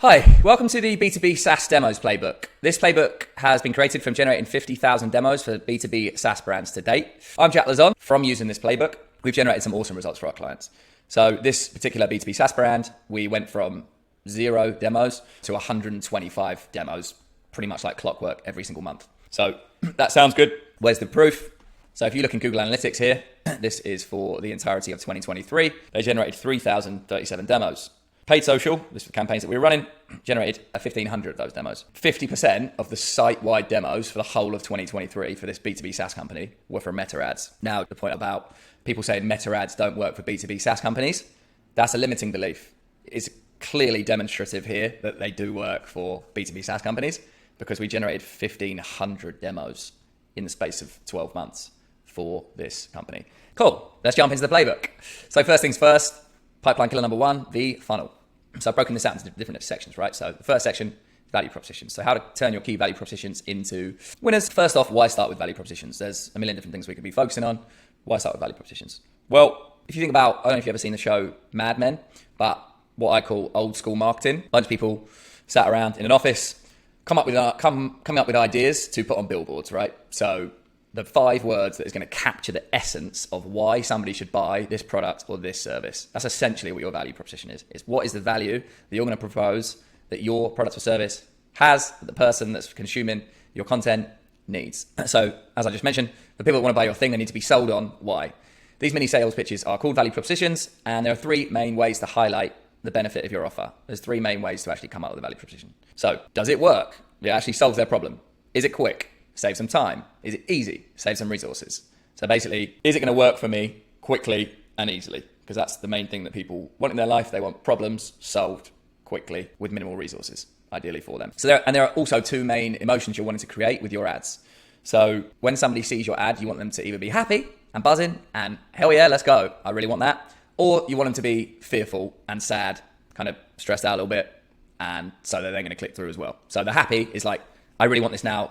Hi, welcome to the B2B SaaS Demos Playbook. This playbook has been created from generating 50,000 demos for B2B SaaS brands to date. I'm Jack Lazon. From using this playbook, we've generated some awesome results for our clients. So this particular B2B SaaS brand, we went from 0 demos to 125 demos, pretty much like clockwork every single month. So that sounds good. Where's the proof? So if you look in Google Analytics here, this is for the entirety of 2023. They generated 3,037 demos. Paid social, this is the campaigns that we were running, generated 1,500 of those demos. 50% of the site-wide demos for the whole of 2023 for this B2B SaaS company were from meta ads. Now, the point about people saying meta ads don't work for B2B SaaS companies, that's a limiting belief. It's clearly demonstrative here that they do work for B2B SaaS companies because we generated 1,500 demos in the space of 12 months for this company. Cool, let's jump into the playbook. So first things first, pipeline killer number one, the funnel. So I've broken this out into different sections, right? So the first section, value propositions. So how to turn your key value propositions into winners. First off, why start with value propositions? There's a million different things we could be focusing on. Why start with value propositions? Well, if you think about, I don't know if you've ever seen the show Mad Men, but what I call old school marketing. A bunch of people sat around in an office, coming up with ideas to put on billboards, right? So the 5 words that is going to capture the essence of why somebody should buy this product or this service. That's essentially what your value proposition is. It's what is the value that you're going to propose that your product or service has, that the person that's consuming your content needs. So as I just mentioned, the people that want to buy your thing, they need to be sold on why. These mini sales pitches are called value propositions, and there are 3 main ways to highlight the benefit of your offer. There's 3 main ways to actually come up with a value proposition. So does it work? It actually solves their problem. Is it quick? Save some time. Is it easy? Save some resources. So basically, is it going to work for me quickly and easily? Because that's the main thing that people want in their life. They want problems solved quickly with minimal resources, ideally for them. So there are also 2 main emotions you're wanting to create with your ads. So when somebody sees your ad, you want them to either be happy and buzzing and hell yeah, let's go, I really want that. Or you want them to be fearful and sad, kind of stressed out a little bit. And so they're then going to click through as well. So the happy is like, I really want this now.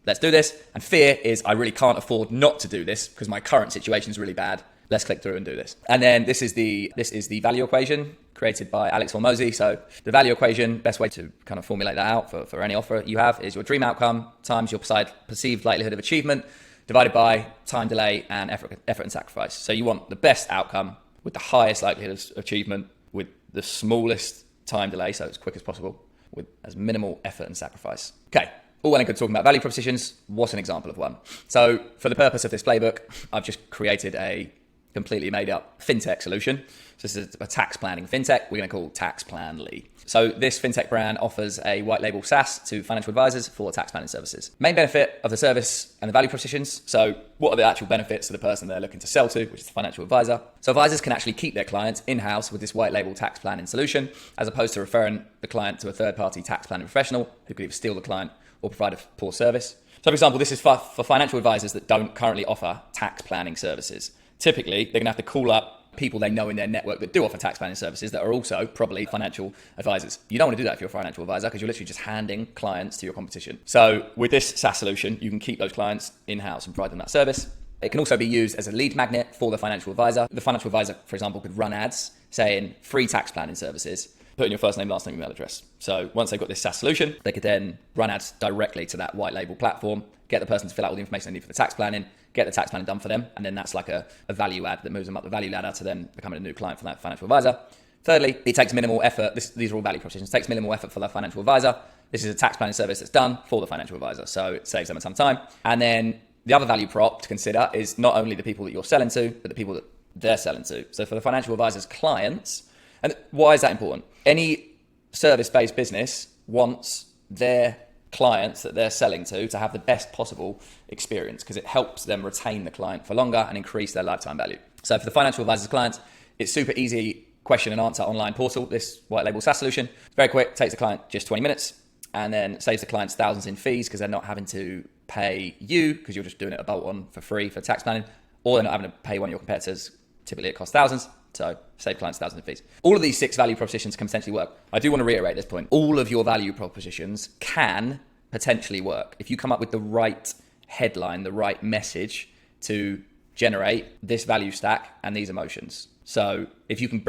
Let's do this. And fear is I really can't afford not to do this because my current situation is really bad. Let's click through and do this. And then this is the value equation created by Alex Hormozy. So the value equation, best way to kind of formulate that out for any offer you have is your dream outcome times your perceived likelihood of achievement divided by time delay and effort and sacrifice. So you want the best outcome with the highest likelihood of achievement with the smallest time delay, so as quick as possible, with as minimal effort and sacrifice. Okay. All well and good talking about value propositions. What's an example of one? So for the purpose of this playbook, I've just created a completely made up fintech solution. So this is a tax planning fintech we're going to call TaxPlanly. So this fintech brand offers a white label SaaS to financial advisors for tax planning services. Main benefit of the service and the value propositions. So what are the actual benefits to the person they're looking to sell to, which is the financial advisor? So advisors can actually keep their clients in-house with this white label tax planning solution, as opposed to referring the client to a third-party tax planning professional who could either steal the client or provide a poor service. So for example, this is for financial advisors that don't currently offer tax planning services. Typically, they're gonna have to call up people they know in their network that do offer tax planning services that are also probably financial advisors. You don't want to do that if you're a financial advisor because you're literally just handing clients to your competition. So with this SaaS solution, you can keep those clients in-house and provide them that service. It can also be used as a lead magnet for the financial advisor. The financial advisor, for example, could run ads saying free tax planning services, put in your first name, last name, email address. So once they've got this SaaS solution, they could then run ads directly to that white label platform, get the person to fill out all the information they need for the tax planning, get the tax planning done for them, and then that's like a value add that moves them up the value ladder to then becoming a new client for that financial advisor. Thirdly, it takes minimal effort. These are all value propositions. It takes minimal effort for the financial advisor. This is a tax planning service that's done for the financial advisor, so it saves them a ton of time. And then the other value prop to consider is not only the people that you're selling to, but the people that they're selling to. So for the financial advisor's clients, and why is that important? Any service-based business wants their clients that they're selling to have the best possible experience because it helps them retain the client for longer and increase their lifetime value. So for the financial advisor's clients, it's super easy question and answer online portal, this white label SaaS solution. It's very quick, takes the client just 20 minutes and then saves the clients thousands in fees because they're not having to pay you because you're just doing it a bolt on for free for tax planning, or they're not having to pay one of your competitors. Typically it costs thousands. So save clients thousands of fees. All of these 6 value propositions can potentially work. I do want to reiterate this point. All of your value propositions can potentially work if you come up with the right headline, the right message to generate this value stack and these emotions. So if you can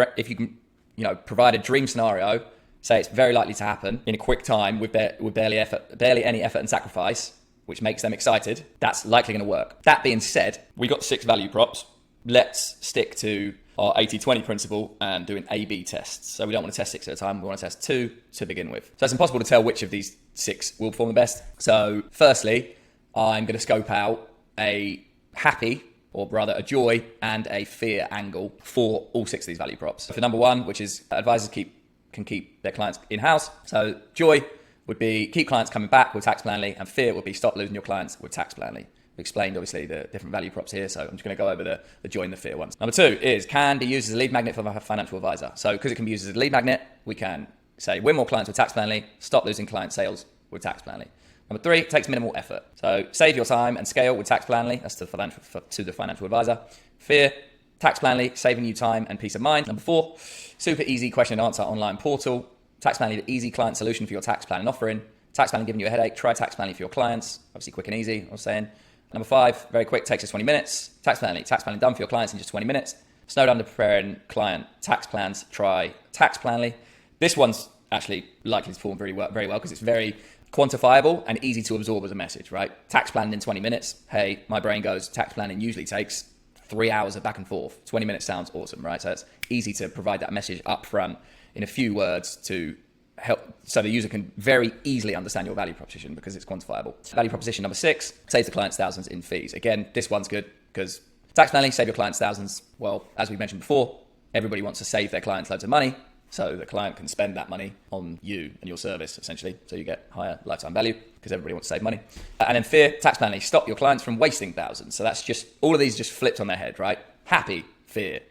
provide a dream scenario say it's very likely to happen in a quick time with barely any effort and sacrifice, which makes them excited, that's likely going to work. That being said, we got 6 value props. Let's stick to our 80-20 principle and do an A/B tests. So we don't want to test 6 at a time. We want to test 2 to begin with. So it's impossible to tell which of these 6 will perform the best. So firstly, I'm going to scope out a happy, or rather a joy and a fear angle for all 6 of these value props. For number 1, which is advisors can keep their clients in-house. So joy would be keep clients coming back with Tax Planly, and fear would be stop losing your clients with Tax Planly. We explained obviously the different value props here, so I'm just going to go over the joy and the fear ones. Number 2 is can be used as a lead magnet for a financial advisor. So because it can be used as a lead magnet, we can say win more clients with Tax Planly, stop losing client sales with Tax Planly. Number 3, it takes minimal effort. So save your time and scale with Tax Planly. That's to the financial advisor. Fear, Tax Planly, saving you time and peace of mind. Number 4, super easy question and answer online portal. Tax Planly, the easy client solution for your tax planning offering. Tax Planly giving you a headache. Try Tax Planly for your clients. Obviously quick and easy, I was saying. Number 5, very quick, takes us 20 minutes. Tax Planly done for your clients in just 20 minutes. Snowed under preparing client tax plans. Try Tax Planly. This one's actually likely to perform very well because it's very quantifiable and easy to absorb as a message, right? Tax planning in 20 minutes. Hey, my brain goes, tax planning usually takes 3 hours of back and forth. 20 minutes sounds awesome, right? So it's easy to provide that message up front in a few words to help, so the user can very easily understand your value proposition because it's quantifiable. Value proposition number 6, saves the clients thousands in fees. Again, this one's good because tax planning, save your clients thousands. Well, as we mentioned before, everybody wants to save their clients loads of money. So the client can spend that money on you and your service, essentially. So you get higher lifetime value because everybody wants to save money. And then fear, Tax Planly, stop your clients from wasting thousands. So that's just, all of these just flipped on their head, right? Happy, fear,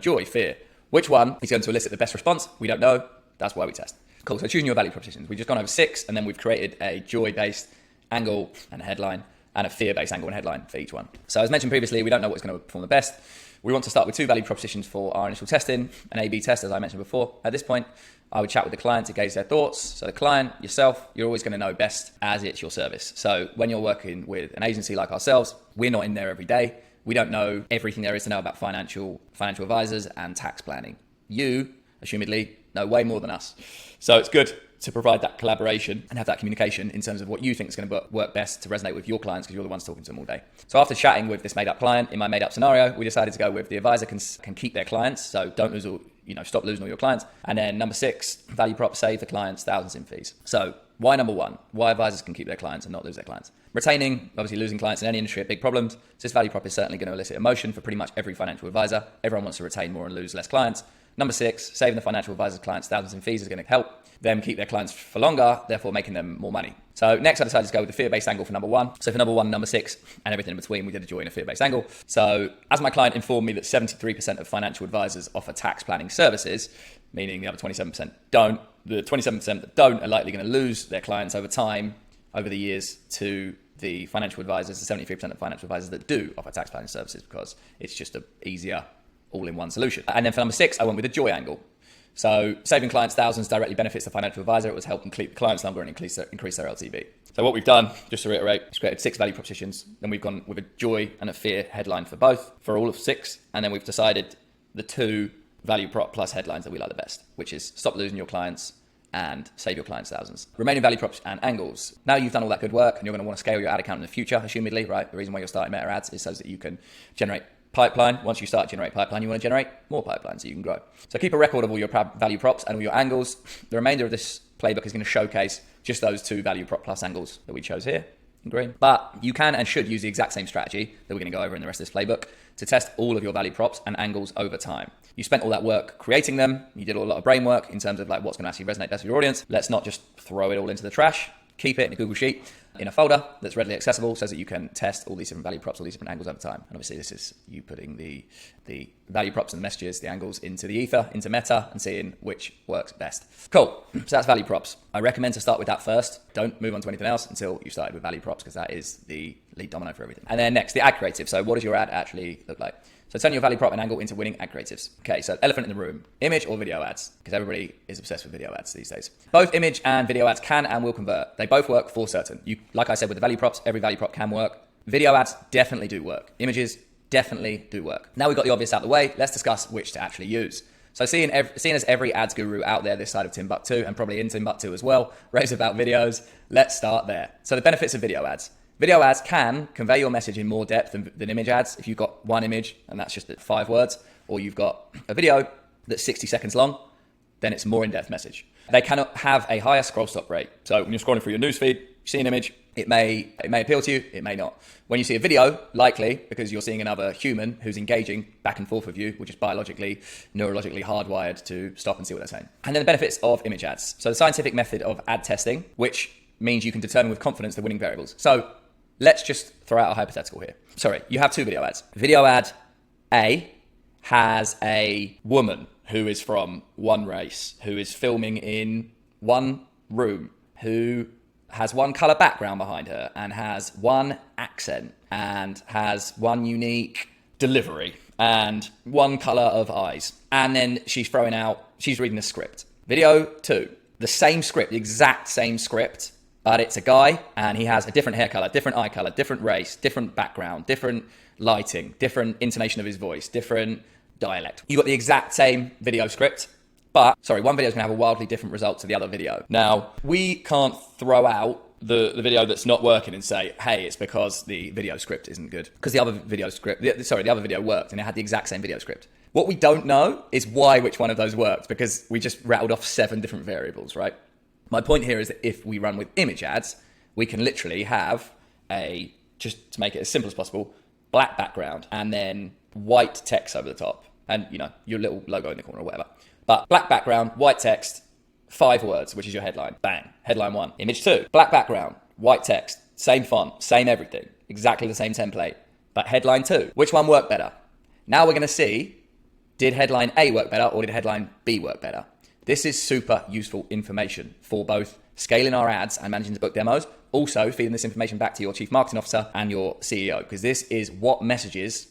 joy, fear. Which one is going to elicit the best response? We don't know. That's why we test. Cool, so choosing your value propositions. We've just gone over 6, and then we've created a joy-based angle and a headline, and a fear-based angle and headline for each one. So as mentioned previously, we don't know what's going to perform the best. We want to start with 2 value propositions for our initial testing, an A/B test, as I mentioned before. At this point, I would chat with the client to gauge their thoughts. So the client, yourself, you're always going to know best as it's your service. So when you're working with an agency like ourselves, we're not in there every day. We don't know everything there is to know about financial advisors and tax planning. You, assumedly, know way more than us. So it's good to provide that collaboration and have that communication in terms of what you think is going to work best to resonate with your clients because you're the ones talking to them all day. So after chatting with this made-up client, in my made-up scenario, we decided to go with the advisor can keep their clients, so don't lose all, stop losing all your clients. And then number 6, value prop, save the clients thousands in fees. So why number 1? Why advisors can keep their clients and not lose their clients? Retaining, obviously losing clients in any industry are big problems. So this value prop is certainly going to elicit emotion for pretty much every financial advisor. Everyone wants to retain more and lose less clients. Number 6, saving the financial advisor's clients thousands in fees is going to help them keep their clients for longer, therefore making them more money. So next I decided to go with the fear-based angle for number 1. So for number 1, number 6, and everything in between, we did a joy and a fear-based angle. So as my client informed me that 73% of financial advisors offer tax planning services, meaning the other 27% don't, the 27% that don't are likely going to lose their clients over time, over the years, to the financial advisors, the 73% of financial advisors that do offer tax planning services because it's just an easier all-in-one solution. And then for number 6, I went with the joy angle. So saving clients thousands directly benefits the financial advisor. It was helping keep the clients longer and increase their LTV. So what we've done, just to reiterate, is created 6 value propositions. Then we've gone with a joy and a fear headline for both, for all of 6. And then we've decided the 2 value prop plus headlines that we like the best, which is stop losing your clients and save your clients thousands. Remaining value props and angles. Now you've done all that good work and you're going to want to scale your ad account in the future, assumedly, right? The reason why you're starting Meta ads is so that you can generate pipeline. Once you start to generate pipeline, you want to generate more pipeline so you can grow. So keep a record of all your value props and all your angles. The remainder of this playbook is going to showcase just those 2 value prop plus angles that we chose here in green. But you can and should use the exact same strategy that we're going to go over in the rest of this playbook to test all of your value props and angles over time. You spent all that work creating them. You did a lot of brain work in terms of like what's going to actually resonate best with your audience. Let's not just throw it all into the trash. Keep it in a Google Sheet in a folder that's readily accessible so that you can test all these different value props, all these different angles over time. And obviously this is you putting the value props and the messages, the angles into the ether, into Meta and seeing which works best. Cool. So that's value props. I recommend to start with that first. Don't move on to anything else until you started with value props because that is the lead domino for everything. And then next, the ad creative. So what does your ad actually look like? So turn your value prop and angle into winning ad creatives. Okay, so elephant in the room, image or video ads, because everybody is obsessed with video ads these days. Both image and video ads can and will convert. They both work for certain. Like I said, with the value props, every value prop can work. Video ads definitely do work. Images definitely do work. Now we've got the obvious out of the way, let's discuss which to actually use. So seeing as every ads guru out there this side of Timbuktu, and probably in Timbuktu as well, raves about videos, let's start there. So the benefits of video ads. Video ads can convey your message in more depth than image ads. If you've got one image and that's just 5 words, or you've got a video that's 60 seconds long, then it's a more in-depth message. They cannot have a higher scroll stop rate. So when you're scrolling through your newsfeed, you see an image, it may appeal to you, it may not. When you see a video, likely, because you're seeing another human who's engaging back and forth with you, which is biologically, neurologically hardwired to stop and see what they're saying. And then the benefits of image ads. So the scientific method of ad testing, which means you can determine with confidence the winning variables. So let's just throw out a hypothetical here. Sorry, you have 2 video ads. Video ad A has a woman who is from one race, who is filming in one room, who has one color background behind her and has one accent and has one unique delivery and one color of eyes. And then she's reading a script. Video 2, the same script, the exact same script, but it's a guy and he has a different hair color, different eye color, different race, different background, different lighting, different intonation of his voice, different dialect. You got the exact same video script, but one video is going to have a wildly different result to the other video. Now, we can't throw out the video that's not working and say, hey, it's because the video script isn't good. Because the other video worked and it had the exact same video script. What we don't know is why which one of those worked, because we just rattled off 7 different variables, right? My point here is that if we run with image ads, we can literally have just to make it as simple as possible, black background and then white text over the top and, your little logo in the corner or whatever. But black background, white text, 5 words, which is your headline. Bang. Headline 1. Image 2, black background, white text, same font, same everything, exactly the same template. But headline 2, which one worked better? Now we're going to see, did headline A work better or did headline B work better? This is super useful information for both scaling our ads and managing to book demos, also feeding this information back to your chief marketing officer and your CEO, because this is what messages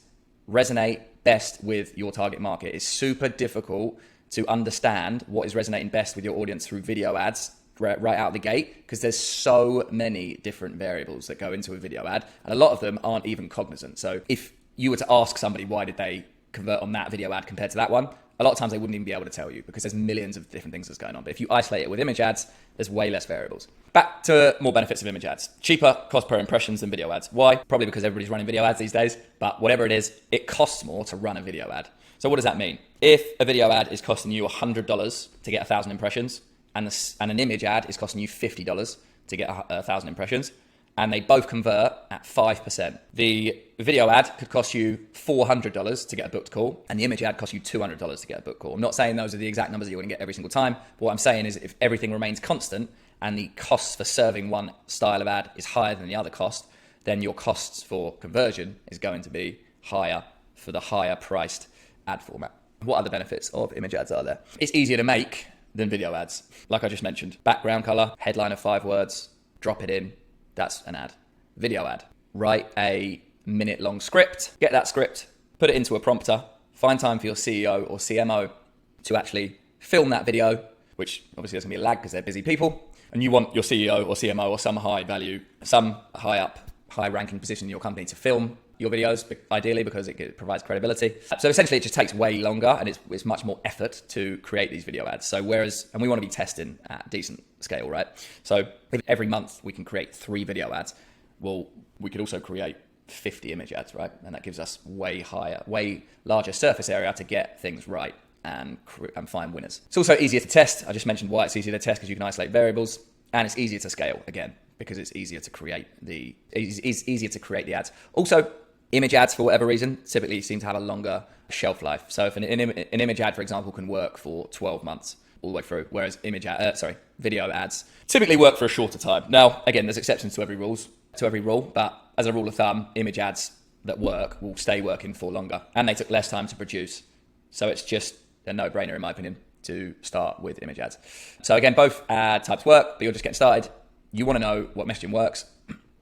resonate best with your target market. It's super difficult to understand what is resonating best with your audience through video ads right out of the gate, because there's so many different variables that go into a video ad, and a lot of them aren't even cognizant. So if you were to ask somebody why did they convert on that video ad compared to that one, a lot of times they wouldn't even be able to tell you, because there's millions of different things that's going on. But if you isolate it with image ads, there's way less variables. Back to more benefits of image ads. Cheaper cost per impressions than video ads. Why? Probably because everybody's running video ads these days, but whatever it is, it costs more to run a video ad. So what does that mean? If a video ad is costing you $100 to get 1,000 impressions, and an image ad is costing you $50 to get 1,000 impressions, and they both convert at 5%. The video ad could cost you $400 to get a booked call, and the image ad costs you $200 to get a booked call. I'm not saying those are the exact numbers that you're going to get every single time, but what I'm saying is if everything remains constant and the costs for serving one style of ad is higher than the other cost, then your costs for conversion is going to be higher for the higher priced ad format. What other benefits of image ads are there? It's easier to make than video ads. Like I just mentioned, background color, headline of 5 words, drop it in. That's an ad. Video ad. Write a minute-long script. Get that script, put it into a prompter, find time for your CEO or CMO to actually film that video, which obviously there's going to be a lag because they're busy people. And you want your CEO or CMO or some high value, some high ranking position in your company to film your videos, ideally, because it provides credibility. So essentially it just takes way longer and it's much more effort to create these video ads. So and we want to be testing at a decent scale, right? So if every month we can create 3 video ads, well, we could also create 50 image ads, right? And that gives us way larger surface area to get things right and find winners. It's also easier to test. I just mentioned why it's easier to test, because you can isolate variables, and it's easier to scale, again, because it's easier to create the ads. Also, image ads, for whatever reason, typically seem to have a longer shelf life. So if an image ad, for example, can work for 12 months all the way through, whereas video ads typically work for a shorter time. Now, again, there's exceptions to every rule, but as a rule of thumb, image ads that work will stay working for longer, and they took less time to produce. So it's just a no-brainer, in my opinion, to start with image ads. So again, both ad types work, but you're just getting started. You want to know what messaging works,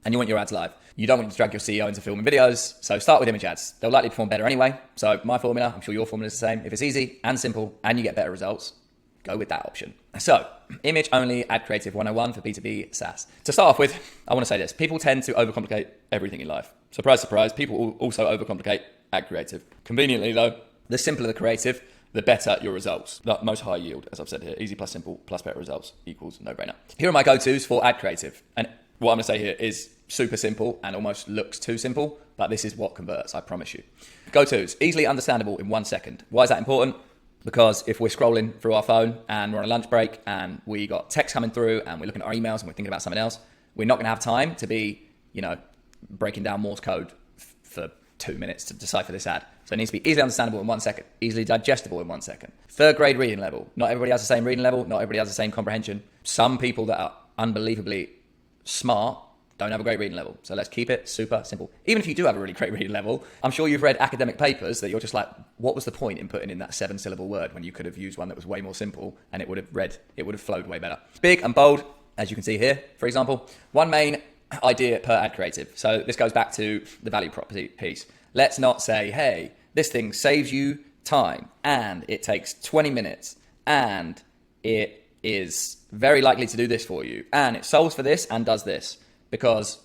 and you want your ads live. You don't want to drag your CEO into filming videos, so start with image ads. They'll likely perform better anyway. So my formula, I'm sure your formula is the same. If it's easy and simple and you get better results, go with that option. So, image only ad creative 101 for B2B SaaS. To start off with, I want to say this. People tend to overcomplicate everything in life. Surprise, surprise, people also overcomplicate ad creative. Conveniently though, the simpler the creative, the better your results. The most high yield, as I've said here, easy plus simple plus better results equals no-brainer. Here are my go-tos for ad creative. And what I'm gonna say here is super simple and almost looks too simple, but this is what converts, I promise you. Go-tos, easily understandable in 1 second. Why is that important? Because if we're scrolling through our phone and we're on a lunch break and we got text coming through and we're looking at our emails and we're thinking about something else, we're not gonna have time to be, breaking down Morse code for 2 minutes to decipher this ad. So it needs to be easily understandable in 1 second, easily digestible in 1 second. Third grade reading level. Not everybody has the same reading level. Not everybody has the same comprehension. Some people that are unbelievably smart don't have a great reading level. So let's keep it super simple. Even if you do have a really great reading level, I'm sure you've read academic papers that you're just like, what was the point in putting in that 7-syllable word when you could have used one that was way more simple and it would have flowed way better. Big and bold, as you can see here, for example, one main idea per ad creative. So this goes back to the value prop piece. Let's not say, hey, this thing saves you time and it takes 20 minutes and it is very likely to do this for you and it solves for this and does this. Because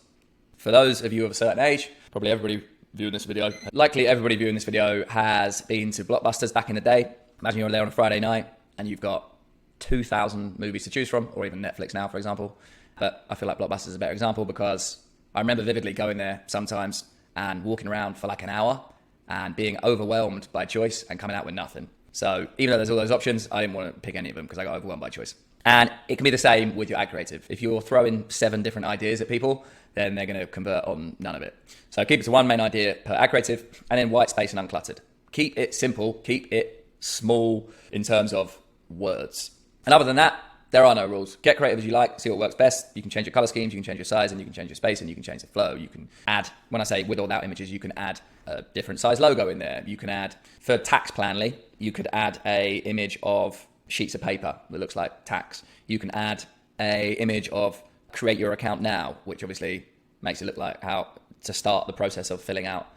for those of you of a certain age, probably everybody viewing this video, likely everybody viewing this video has been to Blockbusters back in the day. Imagine you're there on a Friday night and you've got 2,000 movies to choose from, or even Netflix now, for example. But I feel like Blockbusters is a better example because I remember vividly going there sometimes and walking around for like an hour and being overwhelmed by choice and coming out with nothing. So even though there's all those options, I didn't want to pick any of them because I got overwhelmed by choice. And it can be the same with your ad creative. If you're throwing 7 different ideas at people, then they're going to convert on none of it. So keep it to one main idea per ad creative and then white space and uncluttered. Keep it simple, keep it small in terms of words. And other than that, there are no rules. Get creative as you like, see what works best. You can change your color schemes, you can change your size, and you can change your space, and you can change the flow. You can add, when I say with or without images, you can add a different size logo in there. You can add, for tax planly, you could add a image of sheets of paper that looks like tax. You can add a image of create your account now, which obviously makes it look like how to start the process of filling out.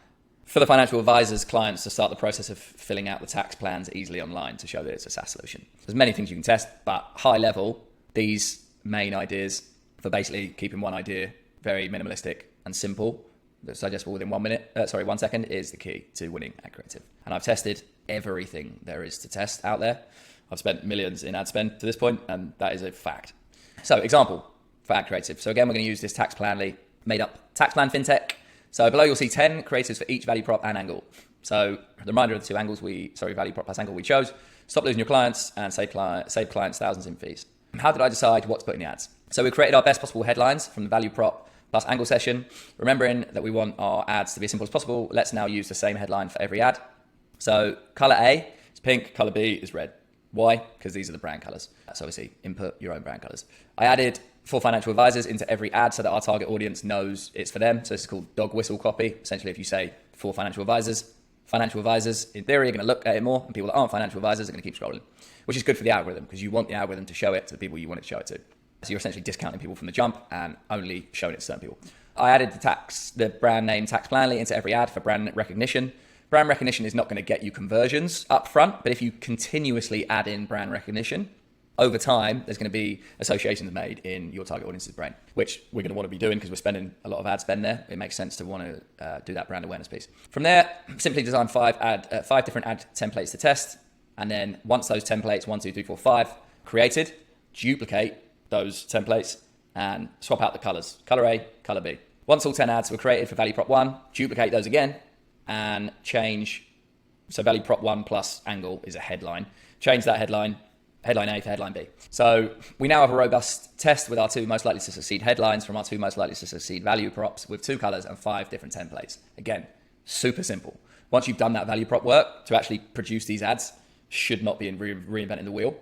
For the financial advisors, clients, to start the process of filling out the tax plans easily online to show that it's a SaaS solution. There's many things you can test, but high level, these main ideas for basically keeping one idea very minimalistic and simple, that's digestible within 1 second is the key to winning ad creative. And I've tested everything there is to test out there. I've spent millions in ad spend to this point, and that is a fact. So example for ad creative. So again, we're going to use this tax planly made up tax plan fintech. So below you'll see 10 creatives for each value prop and angle. So the reminder of the two angles value prop plus angle we chose. Stop losing your clients and save clients thousands in fees. How did I decide what to put in the ads? So we created our best possible headlines from the value prop plus angle session. Remembering that we want our ads to be as simple as possible, let's now use the same headline for every ad. So color A is pink, color B is red. Why? Because these are the brand colors. So obviously input your own brand colors. I added for financial advisors into every ad so that our target audience knows it's for them. So this is called dog whistle copy. Essentially, if you say for financial advisors, in theory, are going to look at it more, and people that aren't financial advisors are going to keep scrolling, which is good for the algorithm because you want the algorithm to show it to the people you want it to show it to. So you're essentially discounting people from the jump and only showing it to certain people. I added the brand name tax planly into every ad for brand recognition. Brand recognition is not going to get you conversions up front, but if you continuously add in brand recognition, over time, there's going to be associations made in your target audience's brain, which we're going to want to be doing because we're spending a lot of ad spend there. It makes sense to want to do that brand awareness piece. From there, simply design 5 different ad templates to test. And then once those templates, 1, 2, 3, 4, 5, created, duplicate those templates and swap out the colors, color A, color B. Once all 10 ads were created for value prop 1, duplicate those again and change. So value prop 1 plus angle is a headline. Change that headline A for headline B. So we now have a robust test with our 2 most likely to succeed headlines from our 2 most likely to succeed value props with 2 colors and 5 different templates. Again, super simple. Once you've done that value prop work to actually produce these ads, should not be reinventing the wheel.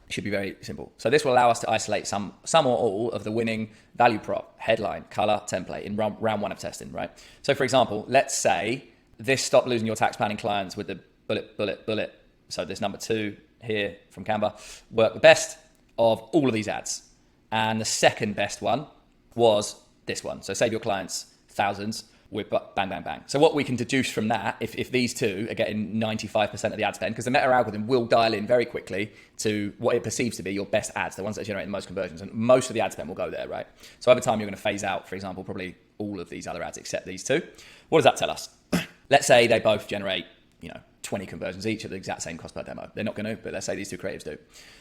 It should be very simple. So this will allow us to isolate some or all of the winning value prop, headline, color, template in round 1 of testing, right? So for example, let's say this stop losing your tax planning clients with the bullet. So this number 2 here from Canva worked the best of all of these ads. And the second best one was this one. So save your clients thousands with bang, bang, bang. So what we can deduce from that, if these 2 are getting 95% of the ad spend, because the meta algorithm will dial in very quickly to what it perceives to be your best ads, the ones that generate the most conversions, and most of the ad spend will go there, right? So over time, you're going to phase out, for example, probably all of these other ads except these 2. What does that tell us? Let's say they both generate, 20 conversions each at the exact same cost per demo. They're not going to, but let's say these two creatives do.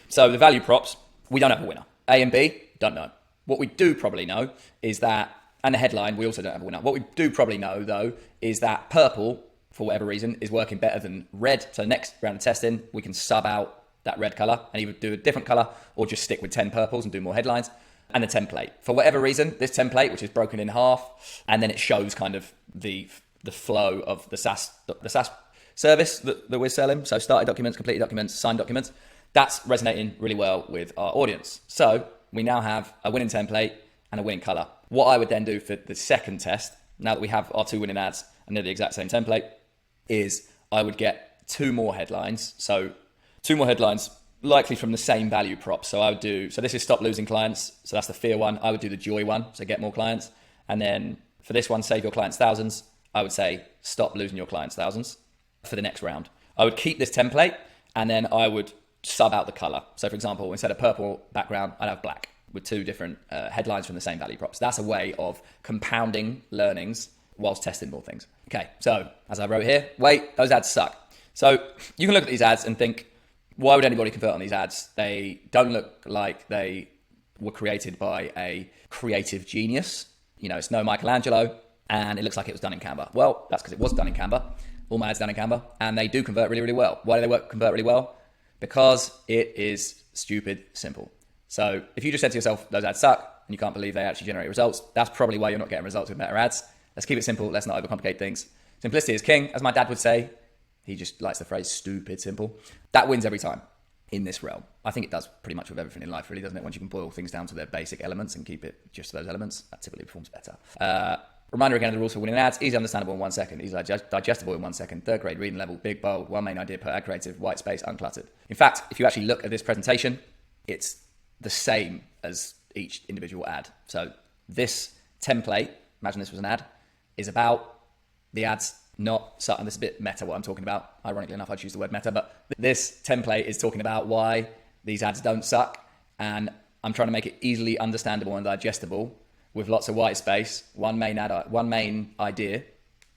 So the value props, we don't have a winner. A and B, don't know. What we do probably know is that, and the headline, we also don't have a winner. What we do probably know, though, is that purple, for whatever reason, is working better than red. So next round of testing, we can sub out that red color and either do a different color or just stick with 10 purples and do more headlines. And the template. For whatever reason, this template, which is broken in half, and then it shows kind of the flow of the SaaS service that we're selling. So started documents, completed documents, signed documents. That's resonating really well with our audience. So we now have a winning template and a winning color. What I would then do for the second test, now that we have our 2 winning ads and they're the exact same template, is I would get 2 more headlines. So 2 more headlines, likely from the same value prop. So I would do, so this is stop losing clients. So that's the fear one. I would do the joy one. So get more clients. And then for this one, save your clients thousands. I would say stop losing your clients thousands for the next round. I would keep this template and then I would sub out the color. So for example, instead of purple background, I'd have black with 2 different headlines from the same value props. That's a way of compounding learnings whilst testing more things. Okay, so as I wrote here, wait, those ads suck. So you can look at these ads and think, why would anybody convert on these ads? They don't look like they were created by a creative genius. You know, it's no Michelangelo, and it looks like it was done in Canva. Well, that's because it was done in Canva. All my ads done in Canva, and they do convert really, really well. Why do they convert really well? Because it is stupid simple. So if you just said to yourself, those ads suck, and you can't believe they actually generate results, that's probably why you're not getting results with better ads. Let's keep it simple. Let's not overcomplicate things. Simplicity is king, as my dad would say. He just likes the phrase stupid simple. That wins every time in this realm. I think it does pretty much with everything in life, really, doesn't it? Once you can boil things down to their basic elements and keep it just to those elements, that typically performs better. Reminder again of the rules for winning ads. Easy understandable in 1 second. Easy digestible in 1 second. 3rd grade reading level. Big, bold. 1 main idea per ad creative. White space. Uncluttered. In fact, if you actually look at this presentation, it's the same as each individual ad. So this template, imagine this was an ad, is about the ads not suck. And this is a bit meta what I'm talking about. Ironically enough, I choose the word meta, but this template is talking about why these ads don't suck. And I'm trying to make it easily understandable and digestible with lots of white space, one main idea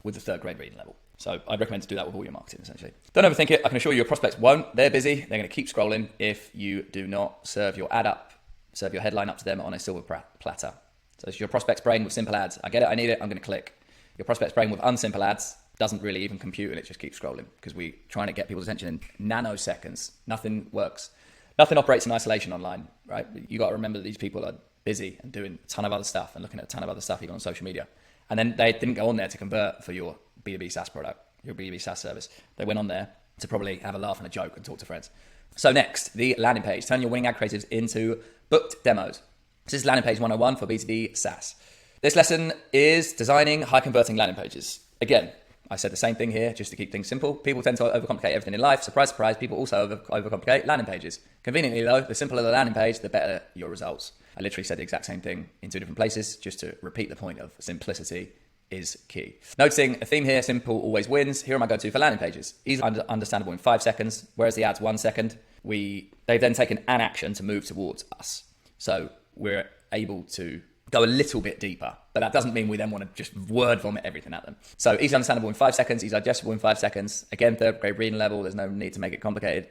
with the 3rd grade reading level. So I'd recommend to do that with all your marketing, essentially. Don't overthink it. I can assure you your prospects won't. They're busy. They're going to keep scrolling if you do not serve your ad up, serve your headline up to them on a silver platter. So it's your prospect's brain with simple ads. I get it. I need it. I'm going to click. Your prospect's brain with unsimple ads doesn't really even compute and it just keeps scrolling because we're trying to get people's attention in nanoseconds. Nothing works. Nothing operates in isolation online, right? You got to remember that these people are busy and doing a ton of other stuff and looking at a ton of other stuff even on social media. And then they didn't go on there to convert for your B2B SaaS product, your B2B SaaS service. They went on there to probably have a laugh and a joke and talk to friends. So next, the landing page. Turn your winning ad creatives into booked demos. This is landing page 101 for B2B SaaS. This lesson is designing high converting landing pages. Again, I said the same thing here just to keep things simple. People tend to overcomplicate everything in life. Surprise, surprise, people also overcomplicate landing pages. Conveniently though, the simpler the landing page, the better your results. I literally said the exact same thing in 2 different places just to repeat the point of simplicity is key. Noticing a theme here, simple always wins. Here are my go-to for landing pages. Easily understandable in 5 seconds, whereas the ads 1 second. They've then taken an action to move towards us. So we're able to go a little bit deeper, but that doesn't mean we then want to just word vomit everything at them. So easy understandable in 5 seconds, easy digestible in 5 seconds. Again, 3rd grade reading level, there's no need to make it complicated.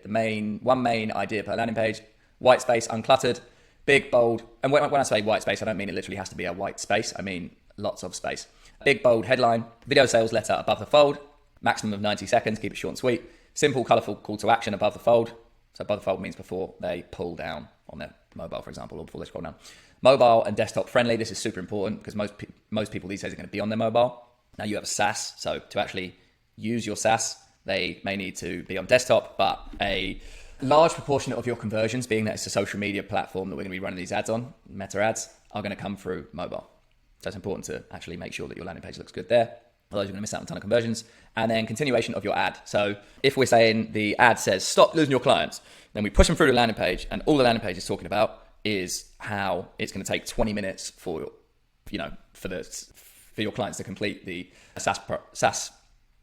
One main idea per landing page, white space, uncluttered, big, bold. And when I say white space, I don't mean it literally has to be a white space. I mean lots of space. Big, bold headline, video sales letter above the fold, maximum of 90 seconds, keep it short and sweet. Simple, colorful call to action above the fold. So above the fold means before they pull down on their mobile, for example, or before they scroll down. Mobile and desktop friendly. This is super important because most people these days are going to be on their mobile. Now you have a SaaS, so to actually use your SaaS, they may need to be on desktop, but a large proportion of your conversions, being that it's a social media platform that we're going to be running these ads on, meta ads, are going to come through mobile. So it's important to actually make sure that your landing page looks good there. Otherwise you're going to miss out on a ton of conversions. And then continuation of your ad. So if we're saying the ad says, stop losing your clients, then we push them through the landing page, and all the landing page is talking about is how it's going to take 20 minutes for your clients to complete the SaaS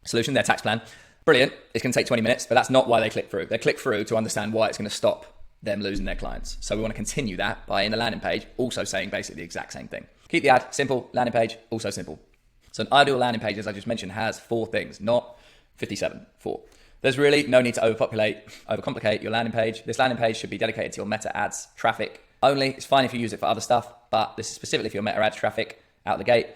solution, their tax plan. Brilliant. It's going to take 20 minutes, but that's not why they click through. They click through to understand why it's going to stop them losing their clients. So we want to continue that by in the landing page also saying basically the exact same thing. Keep the ad simple, landing page also simple. So an ideal landing page, as I just mentioned, has 4 things, not 57, 4. There's really no need to overcomplicate your landing page. This landing page should be dedicated to your meta ads traffic only. It's fine if you use it for other stuff, but this is specifically for your meta ads traffic out the gate.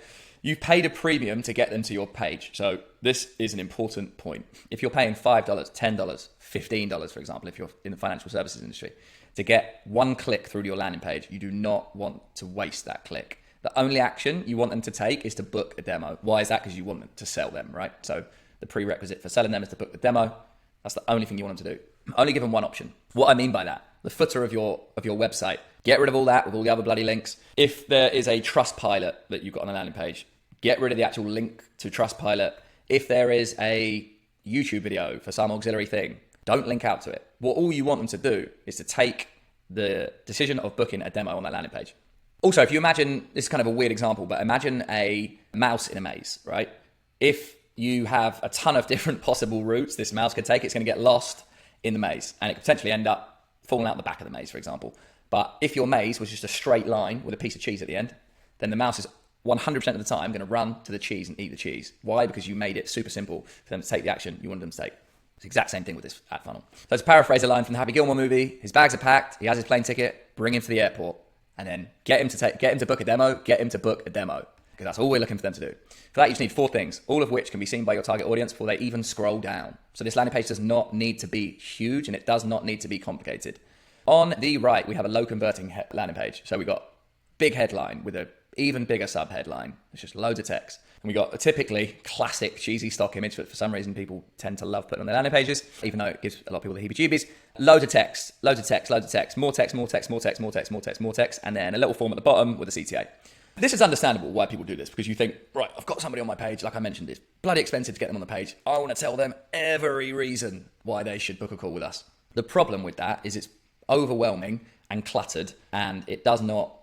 You've paid a premium to get them to your page. So this is an important point. If you're paying $5, $10, $15, for example, if you're in the financial services industry, to get one click through to your landing page, you do not want to waste that click. The only action you want them to take is to book a demo. Why is that? Because you want them to sell them, right? So the prerequisite for selling them is to book the demo. That's the only thing you want them to do. Only give them one option. What I mean by that, the footer of your website, get rid of all that with all the other bloody links. If there is a Trustpilot that you've got on a landing page, get rid of the actual link to Trustpilot. If there is a YouTube video for some auxiliary thing, don't link out to it. What all you want them to do is to take the decision of booking a demo on that landing page. Also, if you imagine, this is kind of a weird example, but imagine a mouse in a maze, right? If you have a ton of different possible routes this mouse could take, it's going to get lost in the maze and it could potentially end up falling out the back of the maze, for example. But if your maze was just a straight line with a piece of cheese at the end, then the mouse is 100% of the time going to run to the cheese and eat the cheese. Why? Because you made it super simple for them to take the action you wanted them to take. It's the exact same thing with this ad funnel. So to paraphrase a line from the Happy Gilmore movie, his bags are packed, he has his plane ticket, bring him to the airport, and then get him to book a demo, because that's all we're looking for them to do. For that, you just need 4 things, all of which can be seen by your target audience before they even scroll down. So this landing page does not need to be huge and it does not need to be complicated. On the right, we have a low converting landing page. So we've got big headline with a even bigger sub headline. It's just loads of text. And we got a typically classic cheesy stock image that for some reason people tend to love putting on their landing pages, even though it gives a lot of people the heebie-jeebies. Loads of text, more text, and then a little form at the bottom with a CTA. This is understandable why people do this, because you think, right, I've got somebody on my page, like I mentioned, it's bloody expensive to get them on the page. I want to tell them every reason why they should book a call with us. The problem with that is it's overwhelming and cluttered, and it does not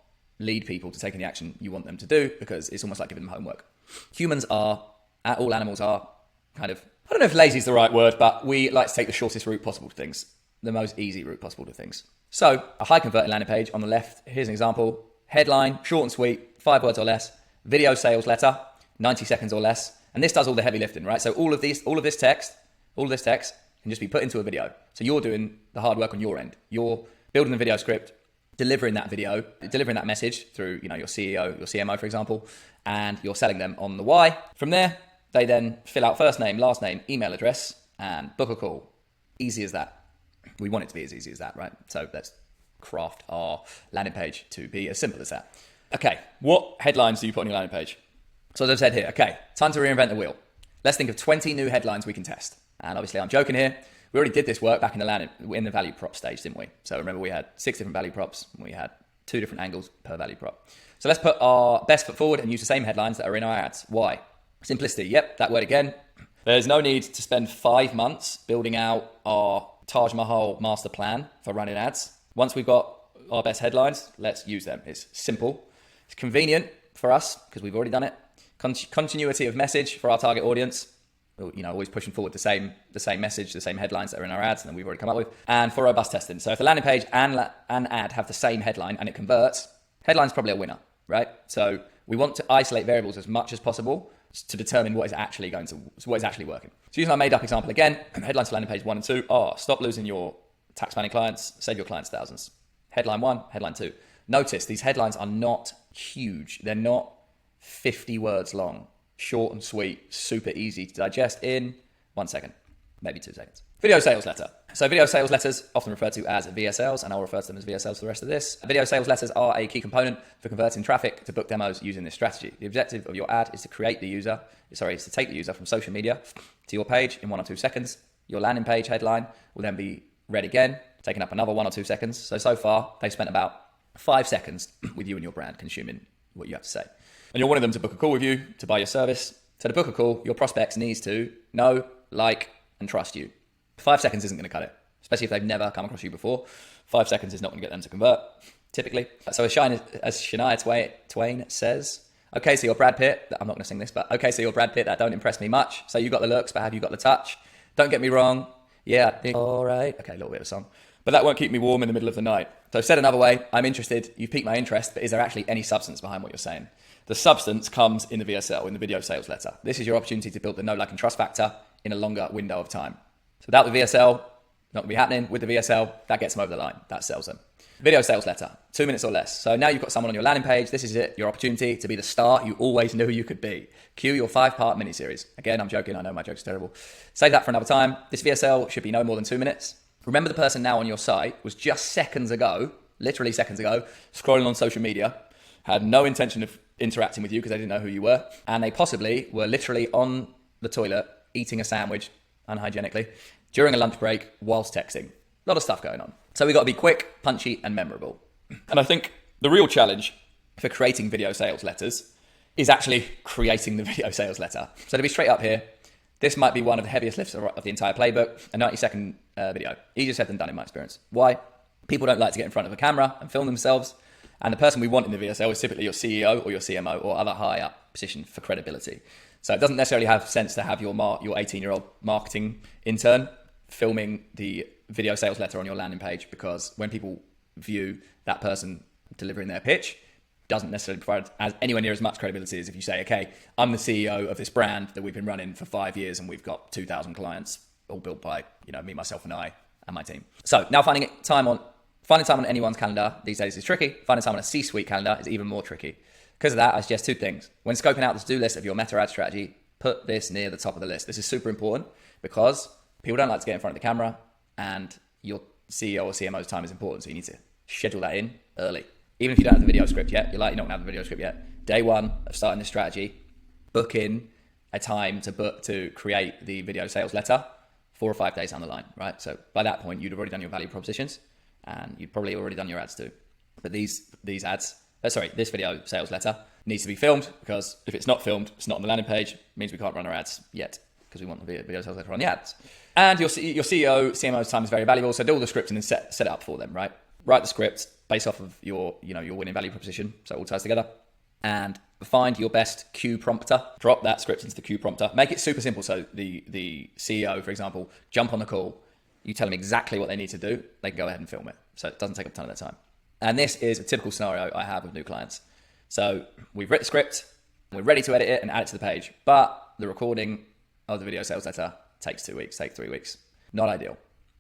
lead people to taking the action you want them to do, because it's almost like giving them homework. Humans are, all animals are, kind of, I don't know if lazy is the right word, but we like to take the shortest route possible to things, the most easy route possible to things. So a high converting landing page on the left, here's an example, headline, short and sweet, 5 words or less, video sales letter, 90 seconds or less. And this does all the heavy lifting, right? So all of this text can just be put into a video. So you're doing the hard work on your end. You're building the video script, delivering that message through, your CEO, your CMO, for example, and you're selling them on the why. From there, they then fill out first name, last name, email address, and book a call. Easy as that. We want it to be as easy as that, right? So let's craft our landing page to be as simple as that. Okay, what headlines do you put on your landing page? So as I've said here, okay, time to reinvent the wheel. Let's think of 20 new headlines we can test. And obviously I'm joking here. We already did this work back in the value prop stage, didn't we? So remember we had 6 different value props and we had 2 different angles per value prop. So let's put our best foot forward and use the same headlines that are in our ads. Why? Simplicity. Yep, that word again. There's no need to spend 5 months building out our Taj Mahal master plan for running ads. Once we've got our best headlines, let's use them. It's simple. It's convenient for us because we've already done it. Continuity of message for our target audience. Always pushing forward the same message, the same headlines that are in our ads and that we've already come up with. And for robust testing. So if the landing page and ad have the same headline and it converts, headline's probably a winner, right? So we want to isolate variables as much as possible to determine what is actually working. So using our made up example again, headlines for landing page 1 and 2 are stop losing your tax planning clients, save your clients thousands. Headline 1, headline 2. Notice these headlines are not huge. They're not 50 words long. Short and sweet, super easy to digest in 1 second, maybe 2 seconds. Video sales letter. So video sales letters, often referred to as VSLs, and I'll refer to them as VSLs for the rest of this. Video sales letters are a key component for converting traffic to book demos using this strategy. The objective of your ad is to take the user from social media to your page in 1 or 2 seconds. Your landing page headline will then be read again, taking up another 1 or 2 seconds. So far, they've spent about 5 seconds with you and your brand consuming what you have to say. And you're wanting them to book a call with you to buy your service. So to book a call, your prospects needs to know, like, and trust you. 5 seconds isn't going to cut it, especially if they've never come across you before. 5 seconds is not going to get them to convert, typically. So as Shania Twain says, okay, so you're Brad Pitt. I'm not going to sing this, but okay, so you're Brad Pitt. That don't impress me much. So you got the looks, but have you got the touch? Don't get me wrong. Yeah, I think, all right. Okay, a little bit of a song. But that won't keep me warm in the middle of the night. So said another way, I'm interested. You've piqued my interest, but is there actually any substance behind what you're saying? The substance comes in the VSL, in the video sales letter. This is your opportunity to build the know, like, and trust factor in a longer window of time. So without the VSL, not gonna be happening. With the VSL, that gets them over the line. That sells them. Video sales letter, 2 minutes or less. So now you've got someone on your landing page. This is it, your opportunity to be the star you always knew you could be. Cue your 5-part mini-series. Again, I'm joking. I know my joke's terrible. Save that for another time. This VSL should be no more than 2 minutes. Remember, the person now on your site was just seconds ago, literally seconds ago, scrolling on social media, had no intention of interacting with you because they didn't know who you were, and they possibly were literally on the toilet eating a sandwich unhygienically during a lunch break whilst texting. A lot of stuff going on. So we've got to be quick, punchy, and memorable. And I think the real challenge for creating video sales letters is actually creating the video sales letter. So to be straight up here, this might be one of the heaviest lifts of the entire playbook, a 90-second video. Easier said than done in my experience. Why? People don't like to get in front of a camera and film themselves. And the person we want in the VSL is typically your CEO or your CMO or other high up position for credibility. So it doesn't necessarily have sense to have your 18-year-old marketing intern filming the video sales letter on your landing page, because when people view that person delivering their pitch, doesn't necessarily provide anywhere near as much credibility as if you say, okay, I'm the CEO of this brand that we've been running for 5 years and we've got 2,000 clients, all built by me, myself, and I and my team. So now finding time on anyone's calendar these days is tricky. Finding time on a C-suite calendar is even more tricky. Because of that, I suggest 2 things. When scoping out the to-do list of your meta ad strategy, put this near the top of the list. This is super important because people don't like to get in front of the camera, and your CEO or CMO's time is important. So you need to schedule that in early. Even if you don't have the video script yet, you're not going to have the video script yet. Day 1 of starting this strategy, book in a time to create the video sales letter 4 or 5 days down the line, right? So by that point, you'd have already done your value propositions and you'd probably already done your ads too. But this video sales letter needs to be filmed, because if it's not filmed, it's not on the landing page, it means we can't run our ads yet, because we want the video sales letter on the ads. And your CEO, CMO's time is very valuable. So do all the scripting and set it up for them, right? Write the script based off of your winning value proposition. So it all ties together. And find your best Q prompter. Drop that script into the Q prompter. Make it super simple. So the CEO, for example, jump on the call. You tell them exactly what they need to do. They can go ahead and film it. So it doesn't take up a ton of their time. And this is a typical scenario I have with new clients. So we've written the script. We're ready to edit it and add it to the page. But the recording of the video sales letter takes 2 weeks, take 3 weeks. Not ideal.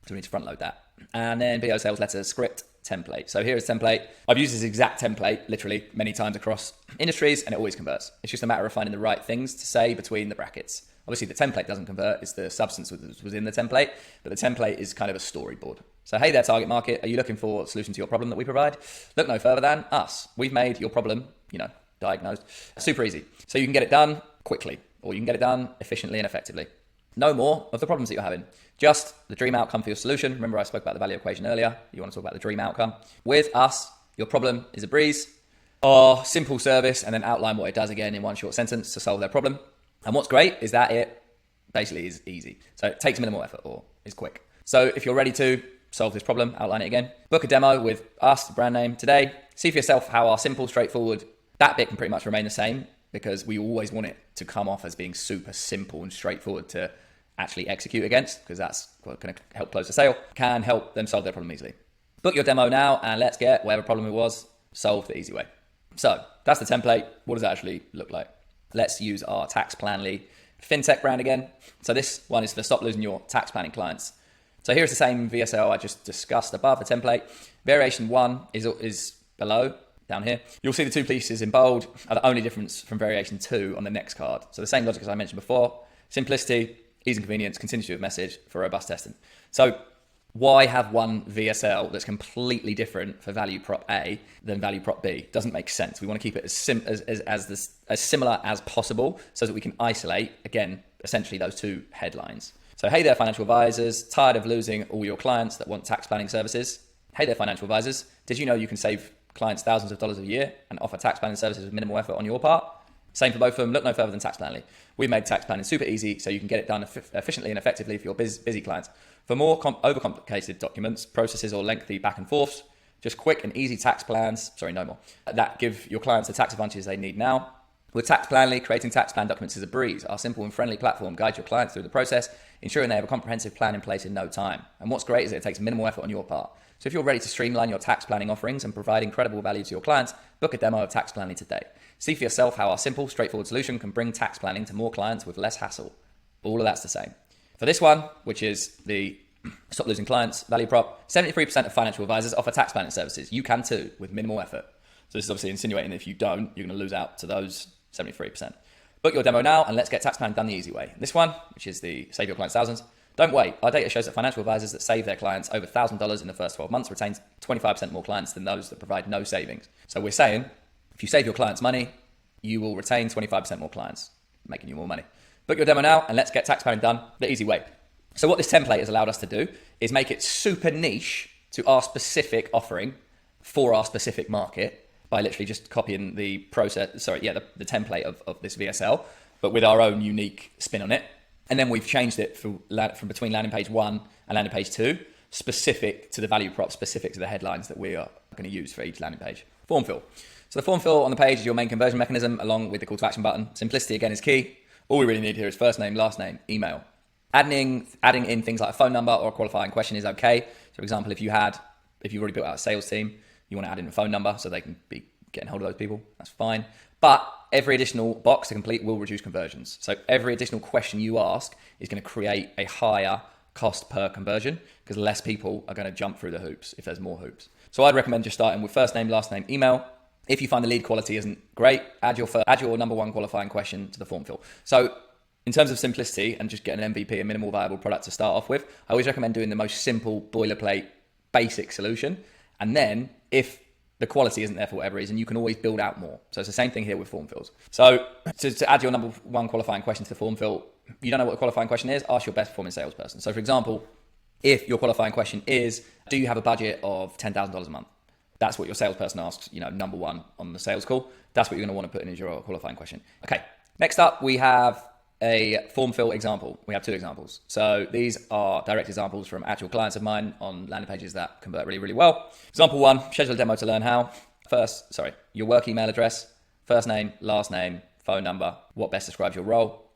So we need to front load that. And then video sales letter script template. So here is a template. I've used this exact template literally many times across industries, and it always converts. It's just a matter of finding the right things to say between the brackets. Obviously the template doesn't convert, it's the substance that was in the template, but the template is kind of a storyboard. So hey there, target market, are you looking for a solution to your problem that we provide? Look no further than us. We've made your problem, diagnosed, super easy. So you can get it done quickly, or you can get it done efficiently and effectively. No more of the problems that you're having. Just the dream outcome for your solution. Remember I spoke about the value equation earlier. You want to talk about the dream outcome. With us, your problem is a breeze. Or simple service, and then outline what it does again in one short sentence to solve their problem. And what's great is that it basically is easy. So it takes minimal effort, or is quick. So if you're ready to solve this problem, outline it again. Book a demo with us, the brand name, today. See for yourself how our simple, straightforward, that bit can pretty much remain the same, because we always want it to come off as being super simple and straightforward to actually execute against, because that's what going to help close the sale, can help them solve their problem easily. Book your demo now, and let's get whatever problem it was solved the easy way. So that's the template. What does it actually look like? Let's use our tax planly fintech brand again. So this one is for stop losing your tax planning clients. So here's the same VSL I just discussed above the template. Variation 1 is below, down here. You'll see the 2 pieces in bold are the only difference from variation 2 on the next card. So the same logic as I mentioned before. Simplicity, ease and convenience, continuity of message for robust testing. So why have one VSL that's completely different for value prop A than value prop B? Doesn't make sense. We want to keep it as similar as possible so that we can isolate, again, essentially those 2 headlines. So hey there, financial advisors, tired of losing all your clients that want tax planning services? Hey there, financial advisors, did you know you can save clients thousands of dollars a year and offer tax planning services with minimal effort on your part? Same for both of them. Look no further than tax planning. We've made tax planning super easy so you can get it done efficiently and effectively for your busy clients. For more overcomplicated documents, processes, or lengthy back and forths, just quick and easy tax plans, no more, that give your clients the tax advantages they need now. With Tax Planly, creating tax plan documents is a breeze. Our simple and friendly platform guides your clients through the process, ensuring they have a comprehensive plan in place in no time. And what's great is that it takes minimal effort on your part. So if you're ready to streamline your tax planning offerings and provide incredible value to your clients, book a demo of Tax Planly today. See for yourself how our simple, straightforward solution can bring tax planning to more clients with less hassle. All of that's the same. For this one, which is the stop losing clients value prop, 73% of financial advisors offer tax planning services. You can too, with minimal effort. So this is obviously insinuating that if you don't, you're going to lose out to those 73%. Book your demo now and let's get tax planning done the easy way. This one, which is the save your clients thousands. Don't wait. Our data shows that financial advisors that save their clients over $1,000 in the first 12 months retain 25% more clients than those that provide no savings. So we're saying if you save your clients money, you will retain 25% more clients, making you more money. Book your demo now and let's get tax planning done the easy way. So what this template has allowed us to do is make it super niche to our specific offering for our specific market by literally just copying the the template of this VSL, but with our own unique spin on it. And then we've changed it from between landing page 1 and landing page 2, specific to the value prop, specific to the headlines that we are going to use for each landing page. Form fill. So the form fill on the page is your main conversion mechanism along with the call to action button. Simplicity again is key. All we really need here is first name, last name, email. Adding in things like a phone number or a qualifying question is okay. So for example, if you've already built out a sales team, you want to add in a phone number so they can be getting hold of those people, that's fine. But every additional box to complete will reduce conversions. So every additional question you ask is going to create a higher cost per conversion because less people are going to jump through the hoops if there's more hoops. So I'd recommend just starting with first name, last name, email. If you find the lead quality isn't great, add your number one qualifying question to the form fill. So in terms of simplicity and just getting an MVP, a minimal viable product to start off with, I always recommend doing the most simple boilerplate basic solution. And then if the quality isn't there for whatever reason, you can always build out more. So it's the same thing here with form fills. So to add your number one qualifying question to the form fill, you don't know what the qualifying question is, ask your best performing salesperson. So for example, if your qualifying question is, do you have a budget of $10,000 a month? That's what your salesperson asks, number one on the sales call. That's what you're going to want to put in as your qualifying question. Okay, next up we have a form fill example. We have 2 examples. So these are direct examples from actual clients of mine on landing pages that convert really, really well. Example 1, schedule a demo to learn how. Your work email address, first name, last name, phone number, what best describes your role.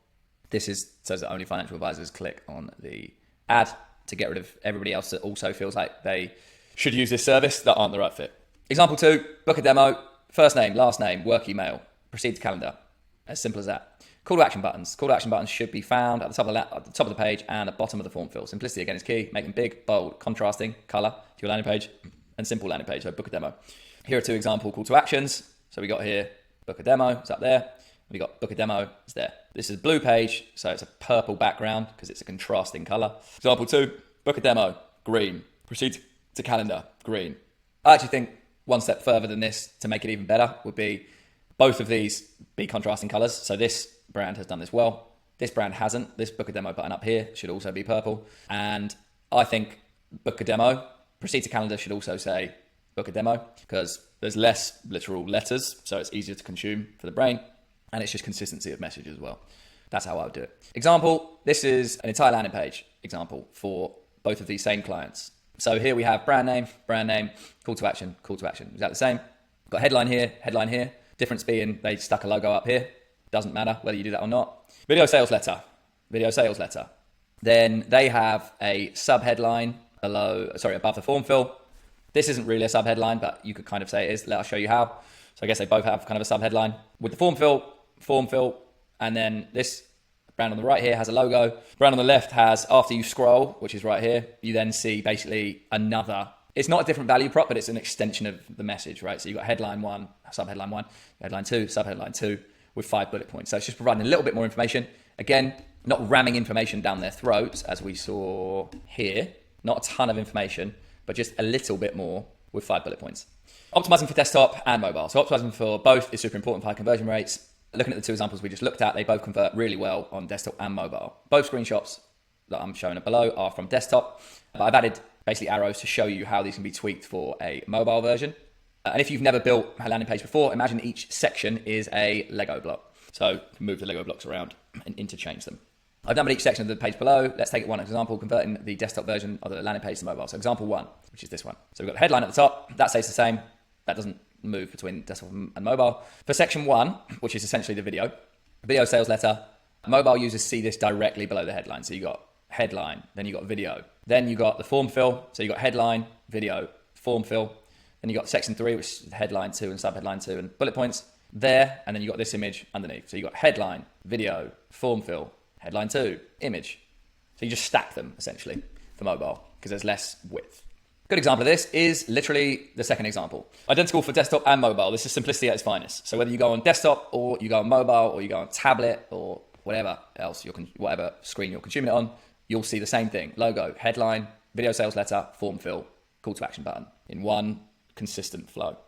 This says that only financial advisors click on the ad to get rid of everybody else that also feels like they should use this service that aren't the right fit. Example 2, book a demo, first name, last name, work email, proceed to calendar. As simple as that. Call to action buttons. Call to action buttons should be found at the top of the page and at the bottom of the form fill. Simplicity again is key. Make them big, bold, contrasting, color to your landing page and simple landing page. So book a demo. Here are 2 example call to actions. So we got here, book a demo, it's up there. We got book a demo, it's there. This is a blue page, so it's a purple background because it's a contrasting color. Example 2, book a demo, green. Proceed to calendar, green. I actually think one step further than this to make it even better would be both of these be contrasting colors. So this brand has done this well. This brand hasn't. This book a demo button up here should also be purple. And I think book a demo, proceed to calendar should also say book a demo because there's less literal letters. So it's easier to consume for the brain. And it's just consistency of message as well. That's how I would do it. Example, this is an entire landing page example for both of these same clients. So here we have brand name, call to action, call to action. Is that the same? Got headline here. Difference being they stuck a logo up here. Doesn't matter whether you do that or not. Video sales letter. Then they have a sub-headline above the form fill. This isn't really a sub-headline, but you could kind of say it is. Let us show you how. So I guess they both have kind of a sub-headline. With the form fill, and then this brand on the right here has a logo. Brand on the left has, after you scroll, which is right here, you then see basically another. It's not a different value prop, but it's an extension of the message, right? So you've got headline 1, sub-headline 1, headline 2, sub-headline 2, with 5 bullet points. So it's just providing a little bit more information. Again, not ramming information down their throats as we saw here. Not a ton of information, but just a little bit more with 5 bullet points. Optimizing for desktop and mobile. So optimizing for both is super important for high conversion rates. Looking at the 2 examples we just looked at, they both convert really well on desktop and mobile. Both screenshots that I'm showing below are from desktop, but I've added basically arrows to show you how these can be tweaked for a mobile version. And if you've never built a landing page before, imagine each section is a Lego block. So you can move the Lego blocks around and interchange them. I've numbered each section of the page below. Let's take one example, converting the desktop version of the landing page to mobile. So example 1, which is this one. So we've got the headline at the top. That stays the same. That doesn't move between desktop and mobile. For section 1, which is essentially the video sales letter, mobile users see this directly below the headline. So you got headline, then you got video. Then you got the form fill. So you got headline, video, form fill. Then you got section 3, which is headline 2 and subheadline 2 and bullet points there. And then you got this image underneath. So you got headline, video, form fill, headline 2, image. So So you just stack them essentially for mobile because there's less width. Good example of this is literally the second example. Identical for desktop and mobile. This is simplicity at its finest. So whether you go on desktop or you go on mobile or you go on tablet or whatever else, whatever screen you're consuming it on, you'll see the same thing. Logo, headline, video sales letter, form fill, call to action button in one consistent flow.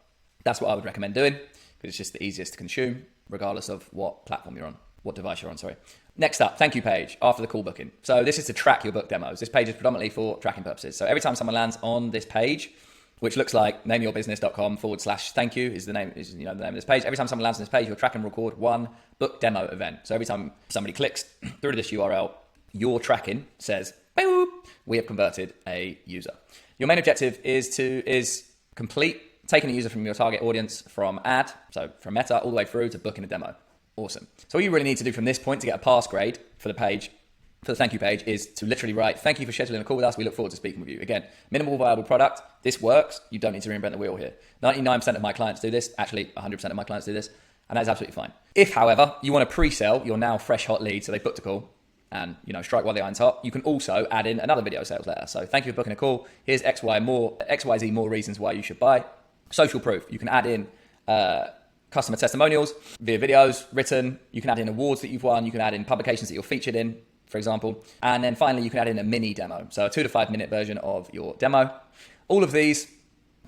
That's what I would recommend doing because it's just the easiest to consume regardless of what platform you're on, what device you're on, sorry. Next up, thank you page after the call booking. So this is to track your book demos. This page is predominantly for tracking purposes. So every time someone lands on this page, which looks like nameyourbusiness.com/thank you is the name of this page. Every time someone lands on this page, you'll track and record one book demo event. So every time somebody clicks through to this URL, your tracking says, boop, we have converted a user. Your main objective is complete taking a user from your target audience from ad, so from Meta, all the way through to booking a demo. Awesome. So all you really need to do from this point to get a pass grade for the page, for the thank you page, is to literally write, thank you for scheduling a call with us. We look forward to speaking with you. Again, minimal viable product. This works. You don't need to reinvent the wheel here. 99% of my clients do this. Actually, 100% of my clients do this. And that is absolutely fine. If, however, you want to pre-sell your now fresh hot lead, so they booked a call and, strike while the iron's hot, you can also add in another video sales letter. So thank you for booking a call. Here's XYZ more reasons why you should buy. Social proof. You can add in customer testimonials via videos, written. You can add in awards that you've won. You can add in publications that you're featured in, for example. And then finally, you can add in a mini demo. So a 2 to 5 minute version of your demo. All of these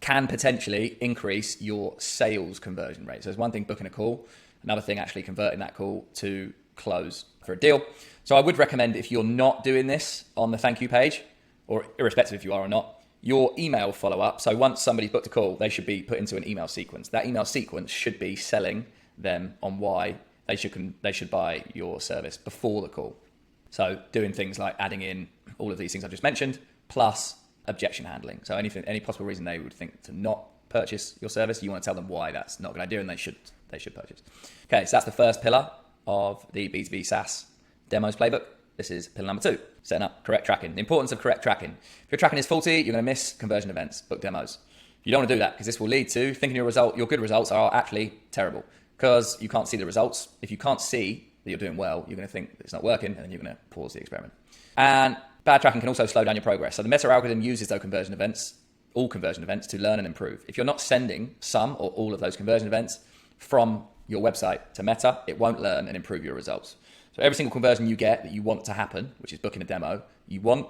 can potentially increase your sales conversion rate. So there's one thing booking a call, another thing actually converting that call to close for a deal. So I would recommend, if you're not doing this on the thank you page, or irrespective if you are or not, your email follow-up. So once somebody's booked a call, they should be put into an email sequence. That email sequence should be selling them on why they should buy your service before the call. So doing things like adding in all of these things I just mentioned, plus objection handling. So any possible reason they would think to not purchase your service, you want to tell them why that's not a good idea and they should purchase. Okay, so that's the first pillar of the B2B SaaS demos playbook. This is pillar number 2, setting up correct tracking. The importance of correct tracking. If your tracking is faulty, you're going to miss conversion events, book demos. You don't want to do that because this will lead to thinking your good results are actually terrible because you can't see the results. If you can't see that you're doing well, you're going to think it's not working and then you're going to pause the experiment. And bad tracking can also slow down your progress. So the Meta algorithm uses all conversion events to learn and improve. If you're not sending some or all of those conversion events from your website to Meta, it won't learn and improve your results. So every single conversion you get that you want to happen, which is booking a demo, you want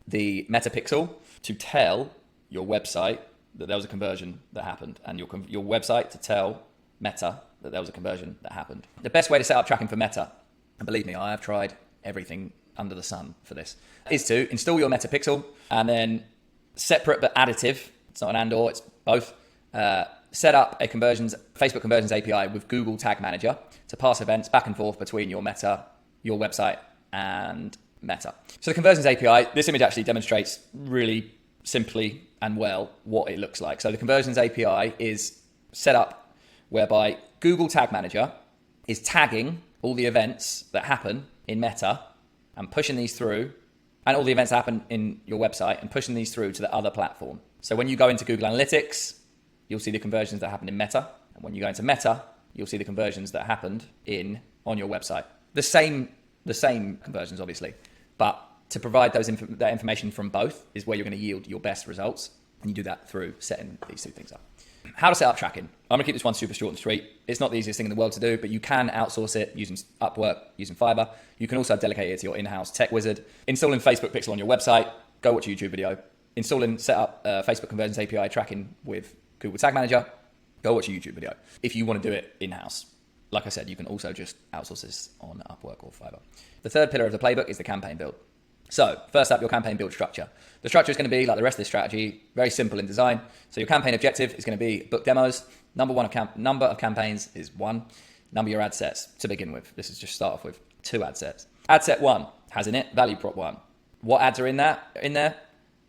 the Meta pixel to tell your website that there was a conversion that happened, and your website to tell Meta that there was a conversion that happened. The best way to set up tracking for Meta, and believe me, I have tried everything under the sun for this, is to install your Meta pixel and then separate but additive, it's not an and or, it's both, set up a Facebook Conversions API with Google Tag Manager to pass events back and forth between your website and Meta. So the Conversions API, this image actually demonstrates really simply and well what it looks like. So the Conversions API is set up whereby Google Tag Manager is tagging all the events that happen in Meta and pushing these through, and all the events that happen in your website and pushing these through to the other platform. So when you go into Google Analytics, you'll see the conversions that happened in Meta. And when you go into Meta, you'll see the conversions that happened on your website. The same conversions, obviously. But to provide that information from both is where you're going to yield your best results. And you do that through setting these two things up. How to set up tracking. I'm going to keep this one super short and sweet. It's not the easiest thing in the world to do, but you can outsource it using Upwork, using Fiverr. You can also delegate it to your in-house tech wizard. Installing Facebook Pixel on your website, go watch a YouTube video. Set up Facebook Conversions API tracking with Google Tag Manager, go watch a YouTube video. If you want to do it in-house, like I said, you can also just outsource this on Upwork or Fiverr. The third pillar of the playbook is the campaign build. So first up, your campaign build structure. The structure is going to be like the rest of this strategy, very simple in design. So your campaign objective is going to be book demos. Number of campaigns is 1. Number your ad sets to begin with. This is just start off with 2 ad sets. Ad set 1 has in it value prop 1. What ads are in there?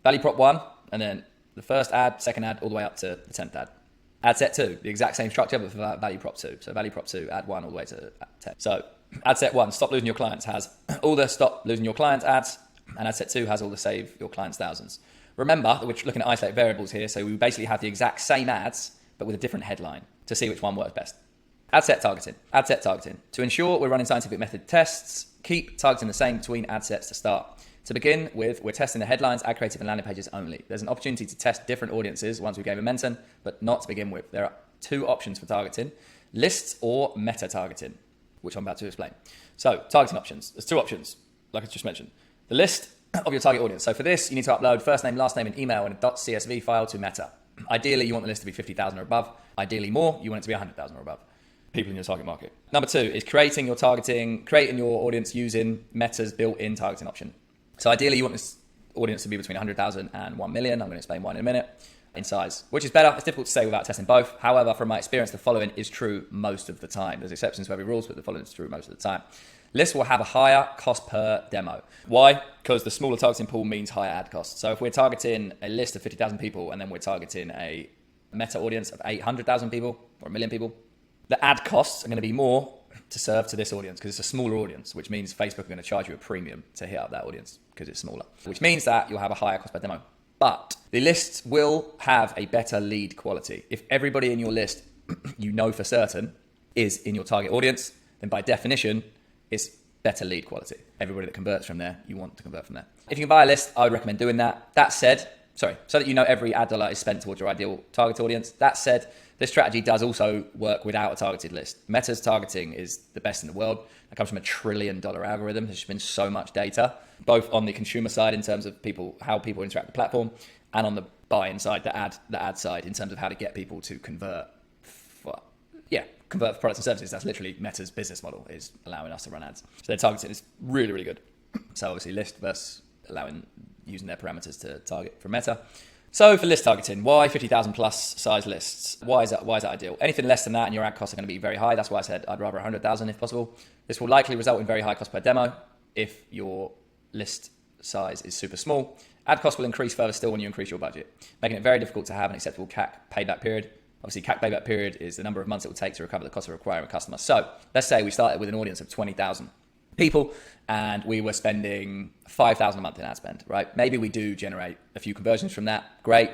Value prop 1, and then the first ad, second ad, all the way up to the 10th ad. Ad set 2, the exact same structure, but for value prop 2. So value prop 2, ad 1, all the way to 10. So ad set 1, stop losing your clients, has all the stop losing your clients ads, and ad set 2 has all the save your clients thousands. Remember that we're looking at isolated variables here, so we basically have the exact same ads, but with a different headline to see which one works best. Ad set targeting. To ensure we're running scientific method tests, keep targeting the same between ad sets to start. To begin with, we're testing the headlines, ad creative, and landing pages only. There's an opportunity to test different audiences once we gain momentum, but not to begin with. There are two options for targeting: lists or meta targeting, which I'm about to explain. So, targeting options. There's two options, like I just mentioned. The list of your target audience. So for this, you need to upload first name, last name, and email in a .csv file to Meta. Ideally, you want the list to be 50,000 or above. Ideally more, you want it to be 100,000 or above people in your target market. Number two is creating your audience using Meta's built-in targeting option. So ideally, you want this audience to be between 100,000 and 1 million. I'm going to explain why in a minute. In size, which is better. It's difficult to say without testing both. However, from my experience, the following is true most of the time. There's exceptions to every rules, but the following is true most of the time. Lists will have a higher cost per demo. Why? Because the smaller targeting pool means higher ad costs. So if we're targeting a list of 50,000 people and then we're targeting a Meta audience of 800,000 people or 1 million people, the ad costs are going to be more to serve to this audience because it's a smaller audience, which means Facebook are going to charge you a premium to hit up that audience because it's smaller, which means that you'll have a higher cost per demo. But the lists will have a better lead quality. If everybody in your list you know for certain is in your target audience, then by definition, it's better lead quality. Everybody that converts from there, you want to convert from there. If you can buy a list, I would recommend doing that. That said, so that you know every ad dollar is spent towards your ideal target audience. That said, this strategy does also work without a targeted list. Meta's targeting is the best in the world. It comes from a $1 trillion algorithm. There's just been so much data, both on the consumer side in terms of how people interact with the platform, and on the buying side, the ad side in terms of how to get people to convert for products and services. That's literally Meta's business model, is allowing us to run ads. So their targeting is really, really good. So obviously list versus using their parameters to target from Meta. So for list targeting, why 50,000 plus size lists? Why is that ideal? Anything less than that and your ad costs are going to be very high. That's why I said I'd rather 100,000 if possible. This will likely result in very high cost per demo if your list size is super small. Ad costs will increase further still when you increase your budget, making it very difficult to have an acceptable CAC payback period. Obviously, CAC payback period is the number of months it will take to recover the cost of acquiring a customer. So let's say we started with an audience of 20,000 people and we were spending 5,000 a month in ad spend, right? Maybe we do generate a few conversions from that. Great.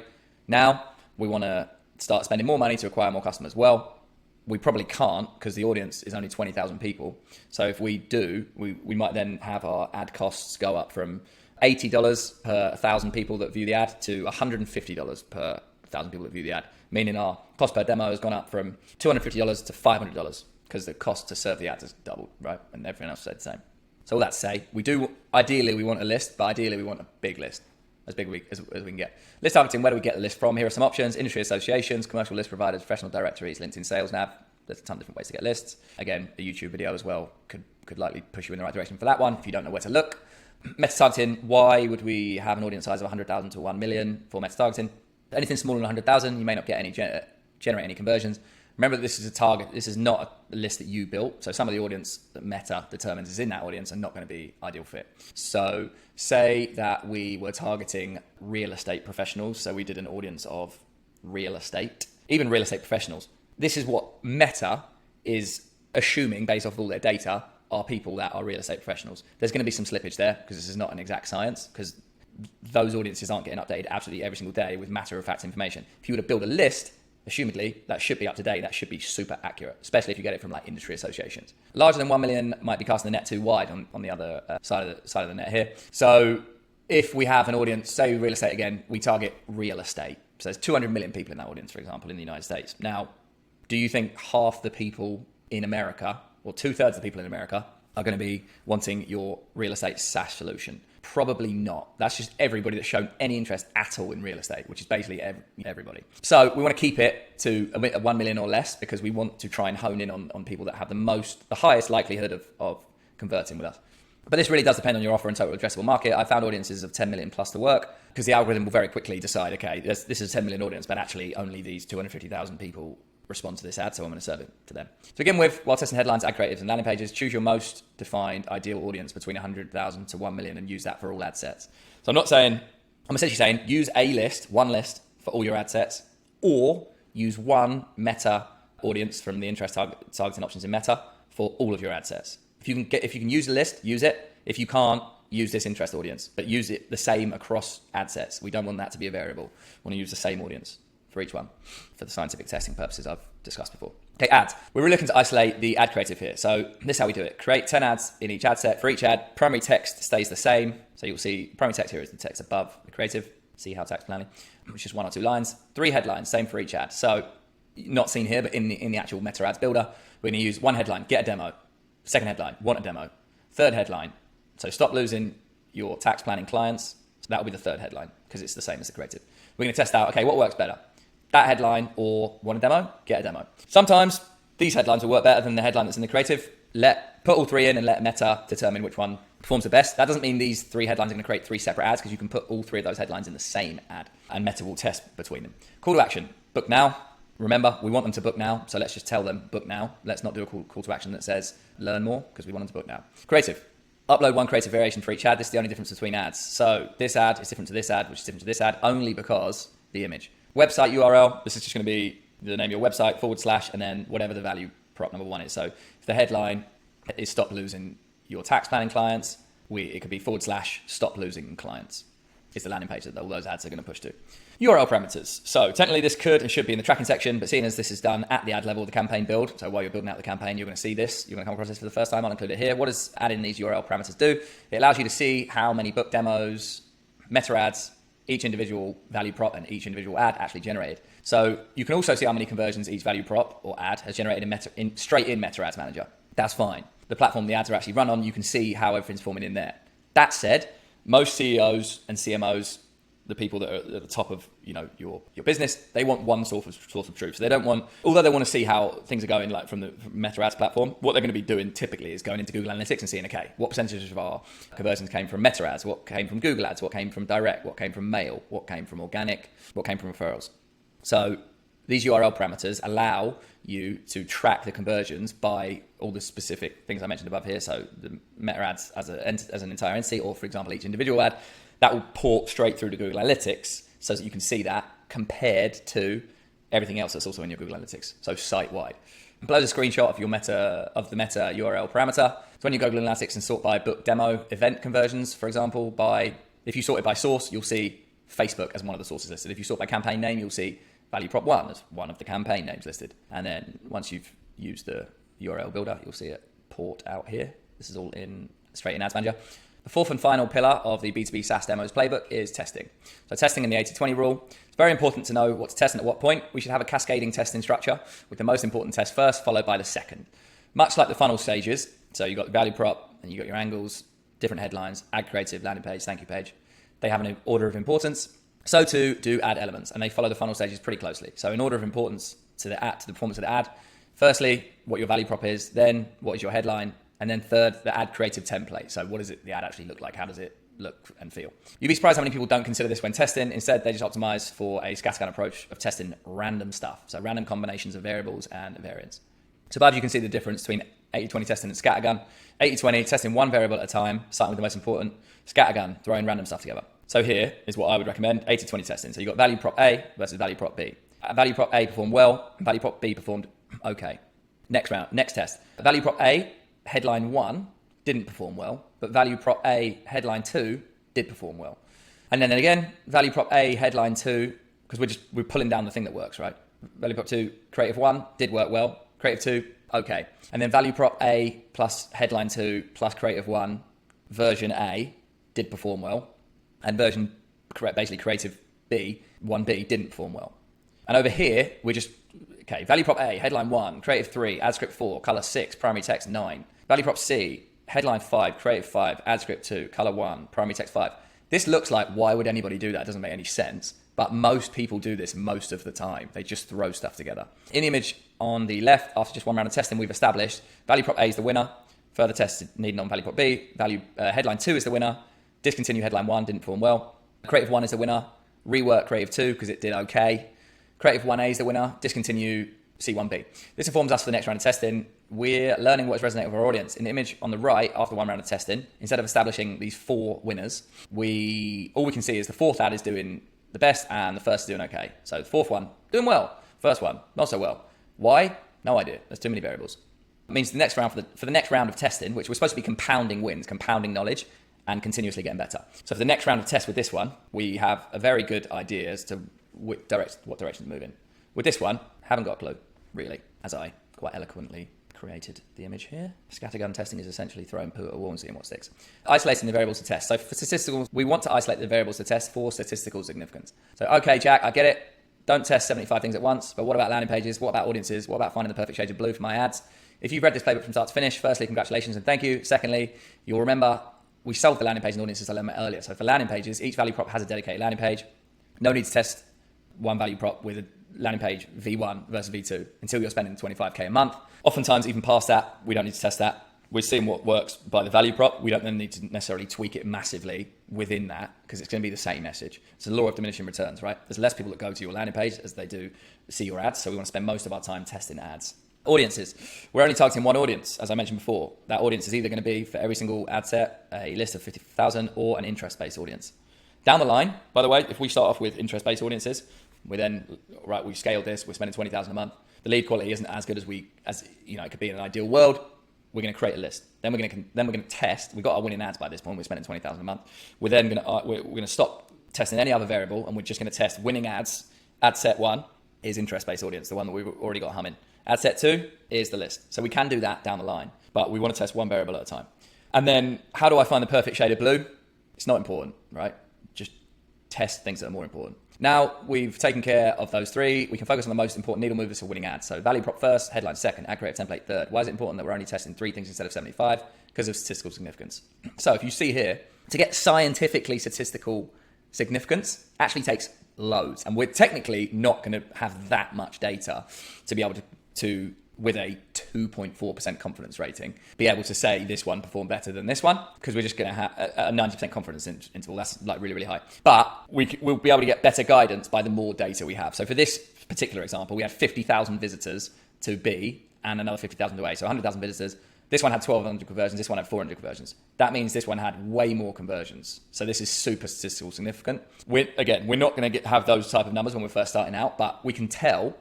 Now we want to start spending more money to acquire more customers. Well, we probably can't because the audience is only 20,000 people. So if we do, we might then have our ad costs go up from $80 per 1,000 people that view the ad to $150 per 1,000 people that view the ad, meaning our cost per demo has gone up from $250 to $500 because the cost to serve the ads has doubled, right? And everything else stayed the same. So all that to say, ideally we want a list, but ideally we want a big list, as big as we can get. List targeting, where do we get the list from? Here are some options: industry associations, commercial list providers, professional directories, LinkedIn Sales Nav. There's a ton of different ways to get lists. Again, a YouTube video as well could likely push you in the right direction for that one if you don't know where to look. Meta targeting, why would we have an audience size of 100,000 to 1 million for meta targeting? Anything smaller than 100,000, you may not get any generate any conversions. Remember that this is a target. This is not a list that you built. So some of the audience that Meta determines is in that audience are not going to be ideal fit. So say that we were targeting real estate professionals. So we did an audience of real estate, even real estate professionals. This is what Meta is assuming based off of all their data are people that are real estate professionals. There's going to be some slippage there because this is not an exact science, because those audiences aren't getting updated absolutely every single day with matter-of-fact information. If you were to build a list, assumedly, that should be up to date. That should be super accurate, especially if you get it from like industry associations. Larger than 1 million might be casting the net too wide on the other side of the net here. So if we have an audience, say real estate again, we target real estate. So there's 200 million people in that audience, for example, in the United States. Now, do you think half the people in America, or 2/3 of the people in America, are going to be wanting your real estate SaaS solution? Probably not. That's just everybody that's shown any interest at all in real estate, which is basically everybody. So we want to keep it to a 1 million or less because we want to try and hone in on people that have the highest likelihood of converting with us. But this really does depend on your offer and total addressable market. I found audiences of 10 million plus to work because the algorithm will very quickly decide, okay, this is a 10 million audience, but actually only these 250,000 people respond to this ad, so I'm going to serve it to them. To begin with, while testing headlines, ad creatives, and landing pages, choose your most defined ideal audience between 100,000 to 1 million and use that for all ad sets. So I'm essentially saying use one list for all your ad sets, or use one Meta audience from the interest targeting options in Meta for all of your ad sets. If you can use a list, use it. If you can't, use this interest audience, but use it the same across ad sets. We don't want that to be a variable. We want to use the same audience for each one for the scientific testing purposes I've discussed before. Okay, ads. We're really looking to isolate the ad creative here. So this is how we do it. Create 10 ads in each ad set. For each ad, primary text stays the same. So you'll see primary text here is the text above the creative. See how text planning, which is 1 or 2 lines. 3 headlines, same for each ad. So not seen here, but in the actual meta ads builder, we're going to use 1 headline, get a demo. Second headline, want a demo. Third headline, so stop losing your tax planning clients. So that will be the third headline because it's the same as the creative. We're going to test out, okay, what works better? That headline or want a demo? Get a demo. Sometimes these headlines will work better than the headline that's in the creative. Put all 3 in and let Meta determine which one performs the best. That doesn't mean these 3 headlines are going to create 3 separate ads because you can put all 3 of those headlines in the same ad and Meta will test between them. Call to action, book now. Remember, we want them to book now, so let's just tell them book now. Let's not do a call to action that says learn more because we want them to book now. Creative. Upload 1 creative variation for each ad. This is the only difference between ads. So this ad is different to this ad, which is different to this ad, only because the image. Website URL, this is just going to be the name of your website, / and then whatever the value prop number 1 is. So if the headline is stop losing your tax planning clients, it could be / stop losing clients. It's the landing page that all those ads are going to push to. URL parameters. So technically this could and should be in the tracking section, but seeing as this is done at the ad level of the campaign build, so while you're building out the campaign, you're going to see this, you're going to come across this for the first time, I'll include it here. What does adding these URL parameters do? It allows you to see how many book demos, meta ads, each individual value prop and each individual ad actually generated. So you can also see how many conversions each value prop or ad has generated straight in Meta Ads Manager. That's fine. The platform the ads are actually run on, you can see how everything's forming in there. That said, most CEOs and CMOs, the people that are at the top of your business, they want one source of truth. So they don't want, although they want to see how things are going like from the Meta Ads platform, what they're going to be doing typically is going into Google Analytics and seeing, okay, what percentage of our conversions came from Meta Ads, what came from Google Ads, what came from direct, what came from mail, what came from organic, what came from referrals. So these URL parameters allow you to track the conversions by all the specific things I mentioned above here. So the Meta Ads as an entire entity, or for example, each individual ad, that will port straight through to Google Analytics so that you can see that compared to everything else that's also in your Google Analytics, so site-wide. Upload a screenshot of the Meta URL parameter. So when you go to Google Analytics and sort by book demo event conversions, for example, if you sort it by source, you'll see Facebook as one of the sources listed. If you sort by campaign name, you'll see value prop 1 as one of the campaign names listed. And then once you've used the URL builder, you'll see it port out here. This is all straight in Ads Manager. The fourth and final pillar of the B2B SaaS demos playbook is testing. So testing in the 80-20 rule. It's very important to know what to test and at what point. We should have a cascading testing structure with the most important test first, followed by the second. Much like the funnel stages. So you've got the value prop and you've got your angles, different headlines, ad creative, landing page, thank you page. They have an order of importance. So too do ad elements, and they follow the funnel stages pretty closely. So in order of importance to the performance of the ad, firstly, what your value prop is, then what is your headline, and then third, the ad creative template. So what does the ad actually look like? How does it look and feel? You'd be surprised how many people don't consider this when testing. Instead, they just optimize for a scattergun approach of testing random stuff. So random combinations of variables and variants. So above you can see the difference between 80-20 testing and scattergun. 80-20, testing one variable at a time, starting with the most important. Scattergun, throwing random stuff together. So here is what I would recommend, 80-20 testing. So you've got value prop A versus value prop B. Value prop A performed well, and value prop B performed okay. Next test. Value prop A, headline 1, didn't perform well, but value prop A, headline 2, did perform well. And then again, value prop A, headline 2, because we're pulling down the thing that works, right? Value prop 2, creative 1, did work well. Creative 2, okay. And then value prop A plus headline 2 plus creative 1, version A, did perform well. And version, basically creative B, 1B, didn't perform well. And over here, we're just, okay, value prop A, headline 1, creative 3, ad script 4, color 6, primary text 9. Value prop C, headline 5, creative 5, ad script 2, color 1, primary text 5. This looks like, why would anybody do that? It doesn't make any sense. But most people do this most of the time. They just throw stuff together. In the image on the left, after just one round of testing, we've established value prop A is the winner. Further tests needed on value prop B. Headline 2 is the winner. Discontinue headline 1, didn't perform well. Creative 1 is the winner. Rework creative 2 because it did okay. Creative 1A is the winner. Discontinue C1B. This informs us for the next round of testing. We're learning what has resonated with our audience. In the image on the right, after one round of testing, instead of establishing these 4 winners, all we can see is the fourth ad is doing the best and the first is doing okay. So the fourth one, doing well. First one, not so well. Why? No idea. There's too many variables. It means the next round for the next round of testing, which we're supposed to be compounding wins, compounding knowledge, and continuously getting better. So for the next round of tests with this one, we have a very good idea as to what direction to move in. With this one, haven't got a clue, really, as I quite eloquently created the image here. Scattergun testing is essentially throwing poo at a wall and seeing what sticks. Isolating the variables to test. So for statistical, we want to isolate the variables to test for statistical significance. So, okay, Jack, I get it. Don't test 75 things at once, but what about landing pages? What about audiences? What about finding the perfect shade of blue for my ads? If you've read this playbook from start to finish, firstly, congratulations and thank you. Secondly, you'll remember we solved the landing page and audiences dilemma earlier. So for landing pages, each value prop has a dedicated landing page. No need to test one value prop with a landing page V1 versus V2 until you're spending 25K a month. Oftentimes, even past that, we don't need to test that. We're seeing what works by the value prop. We don't then need to necessarily tweak it massively within that because it's going to be the same message. It's the law of diminishing returns, right? There's less people that go to your landing page as they do see your ads. So we want to spend most of our time testing ads. Audiences. We're only targeting one audience, as I mentioned before. That audience is either going to be, for every single ad set, a list of 50,000 or an interest-based audience. Down the line, by the way, if we start off with interest-based audiences, we've scaled this, we're spending 20,000 a month. The lead quality isn't as good as it could be in an ideal world. We're going to create a list. Then we're going to test. We've got our winning ads by this point. We're spending 20,000 a month. We're then going to stop testing any other variable, and we're just going to test winning ads. Ad set 1 is interest-based audience, the one that we've already got humming. Ad set 2 is the list. So we can do that down the line, but we want to test one variable at a time. And then how do I find the perfect shade of blue? It's not important, right? Just test things that are more important. Now we've taken care of those three. We can focus on the most important needle movers for winning ads. So value prop first, headline second, ad creative template third. Why is it important that we're only testing 3 things instead of 75? Because of statistical significance. So if you see here, to get scientifically statistical significance actually takes loads. And we're technically not going to have that much data to be able to with a 2.4% confidence rating, be able to say this one performed better than this one, because we're just going to have a 90% confidence interval. That's like really, really high. But we'll be able to get better guidance by the more data we have. So for this particular example, we had 50,000 visitors to B and another 50,000 to A. So 100,000 visitors. This one had 1,200 conversions. This one had 400 conversions. That means this one had way more conversions. So this is super statistical significant. We're not going to have those type of numbers when we're first starting out, but we can tell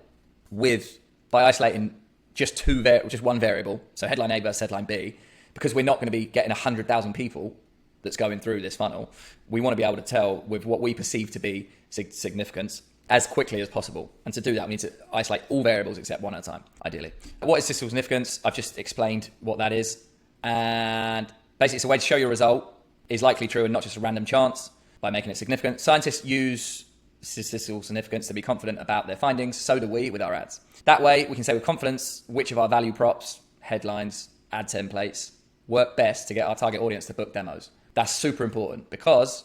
by isolating just one variable, so headline A versus headline B, because we're not going to be getting 100,000 people that's going through this funnel. We want to be able to tell with what we perceive to be significance as quickly as possible. And to do that, we need to isolate all variables except one at a time, ideally. What is statistical significance? I've just explained what that is. And basically, it's a way to show your result is likely true and not just a random chance by making it significant. Scientists use statistical significance to be confident about their findings. So do we with our ads. That way, we can say with confidence which of our value props, headlines, ad templates work best to get our target audience to book demos. That's super important because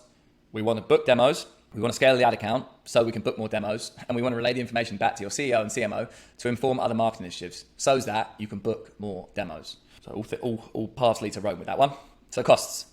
we want to book demos. We want to scale the ad account so we can book more demos, and we want to relay the information back to your CEO and CMO to inform other marketing initiatives so that you can book more demos. So all paths lead to Rome with that one. So costs.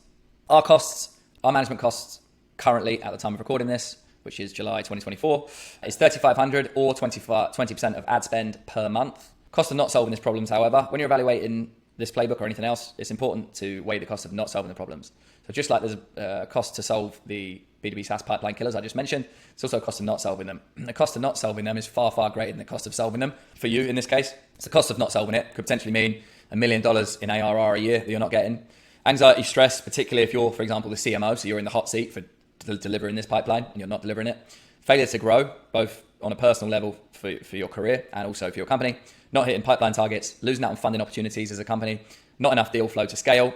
Our management costs currently at the time of recording this, which is July 2024, is $3,500 or 20% of ad spend per month. Cost of not solving these problems, however, when you're evaluating this playbook or anything else, it's important to weigh the cost of not solving the problems. So just like there's a cost to solve the B2B SaaS pipeline killers I just mentioned, it's also a cost of not solving them. The cost of not solving them is far, far greater than the cost of solving them. For you, in this case, it's the cost of not solving it could potentially mean $1 million in ARR a year that you're not getting. Anxiety, stress, particularly if you're, for example, the CMO, so you're in the hot seat for delivering this pipeline and you're not delivering it. Failure to grow, both on a personal level for your career and also for your company. Not hitting pipeline targets, losing out on funding opportunities as a company, not enough deal flow to scale,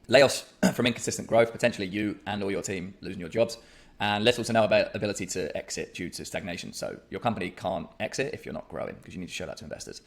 layoffs from inconsistent growth, potentially you and or your team losing your jobs, and little to no ability to exit due to stagnation. So your company can't exit if you're not growing because you need to show that to investors.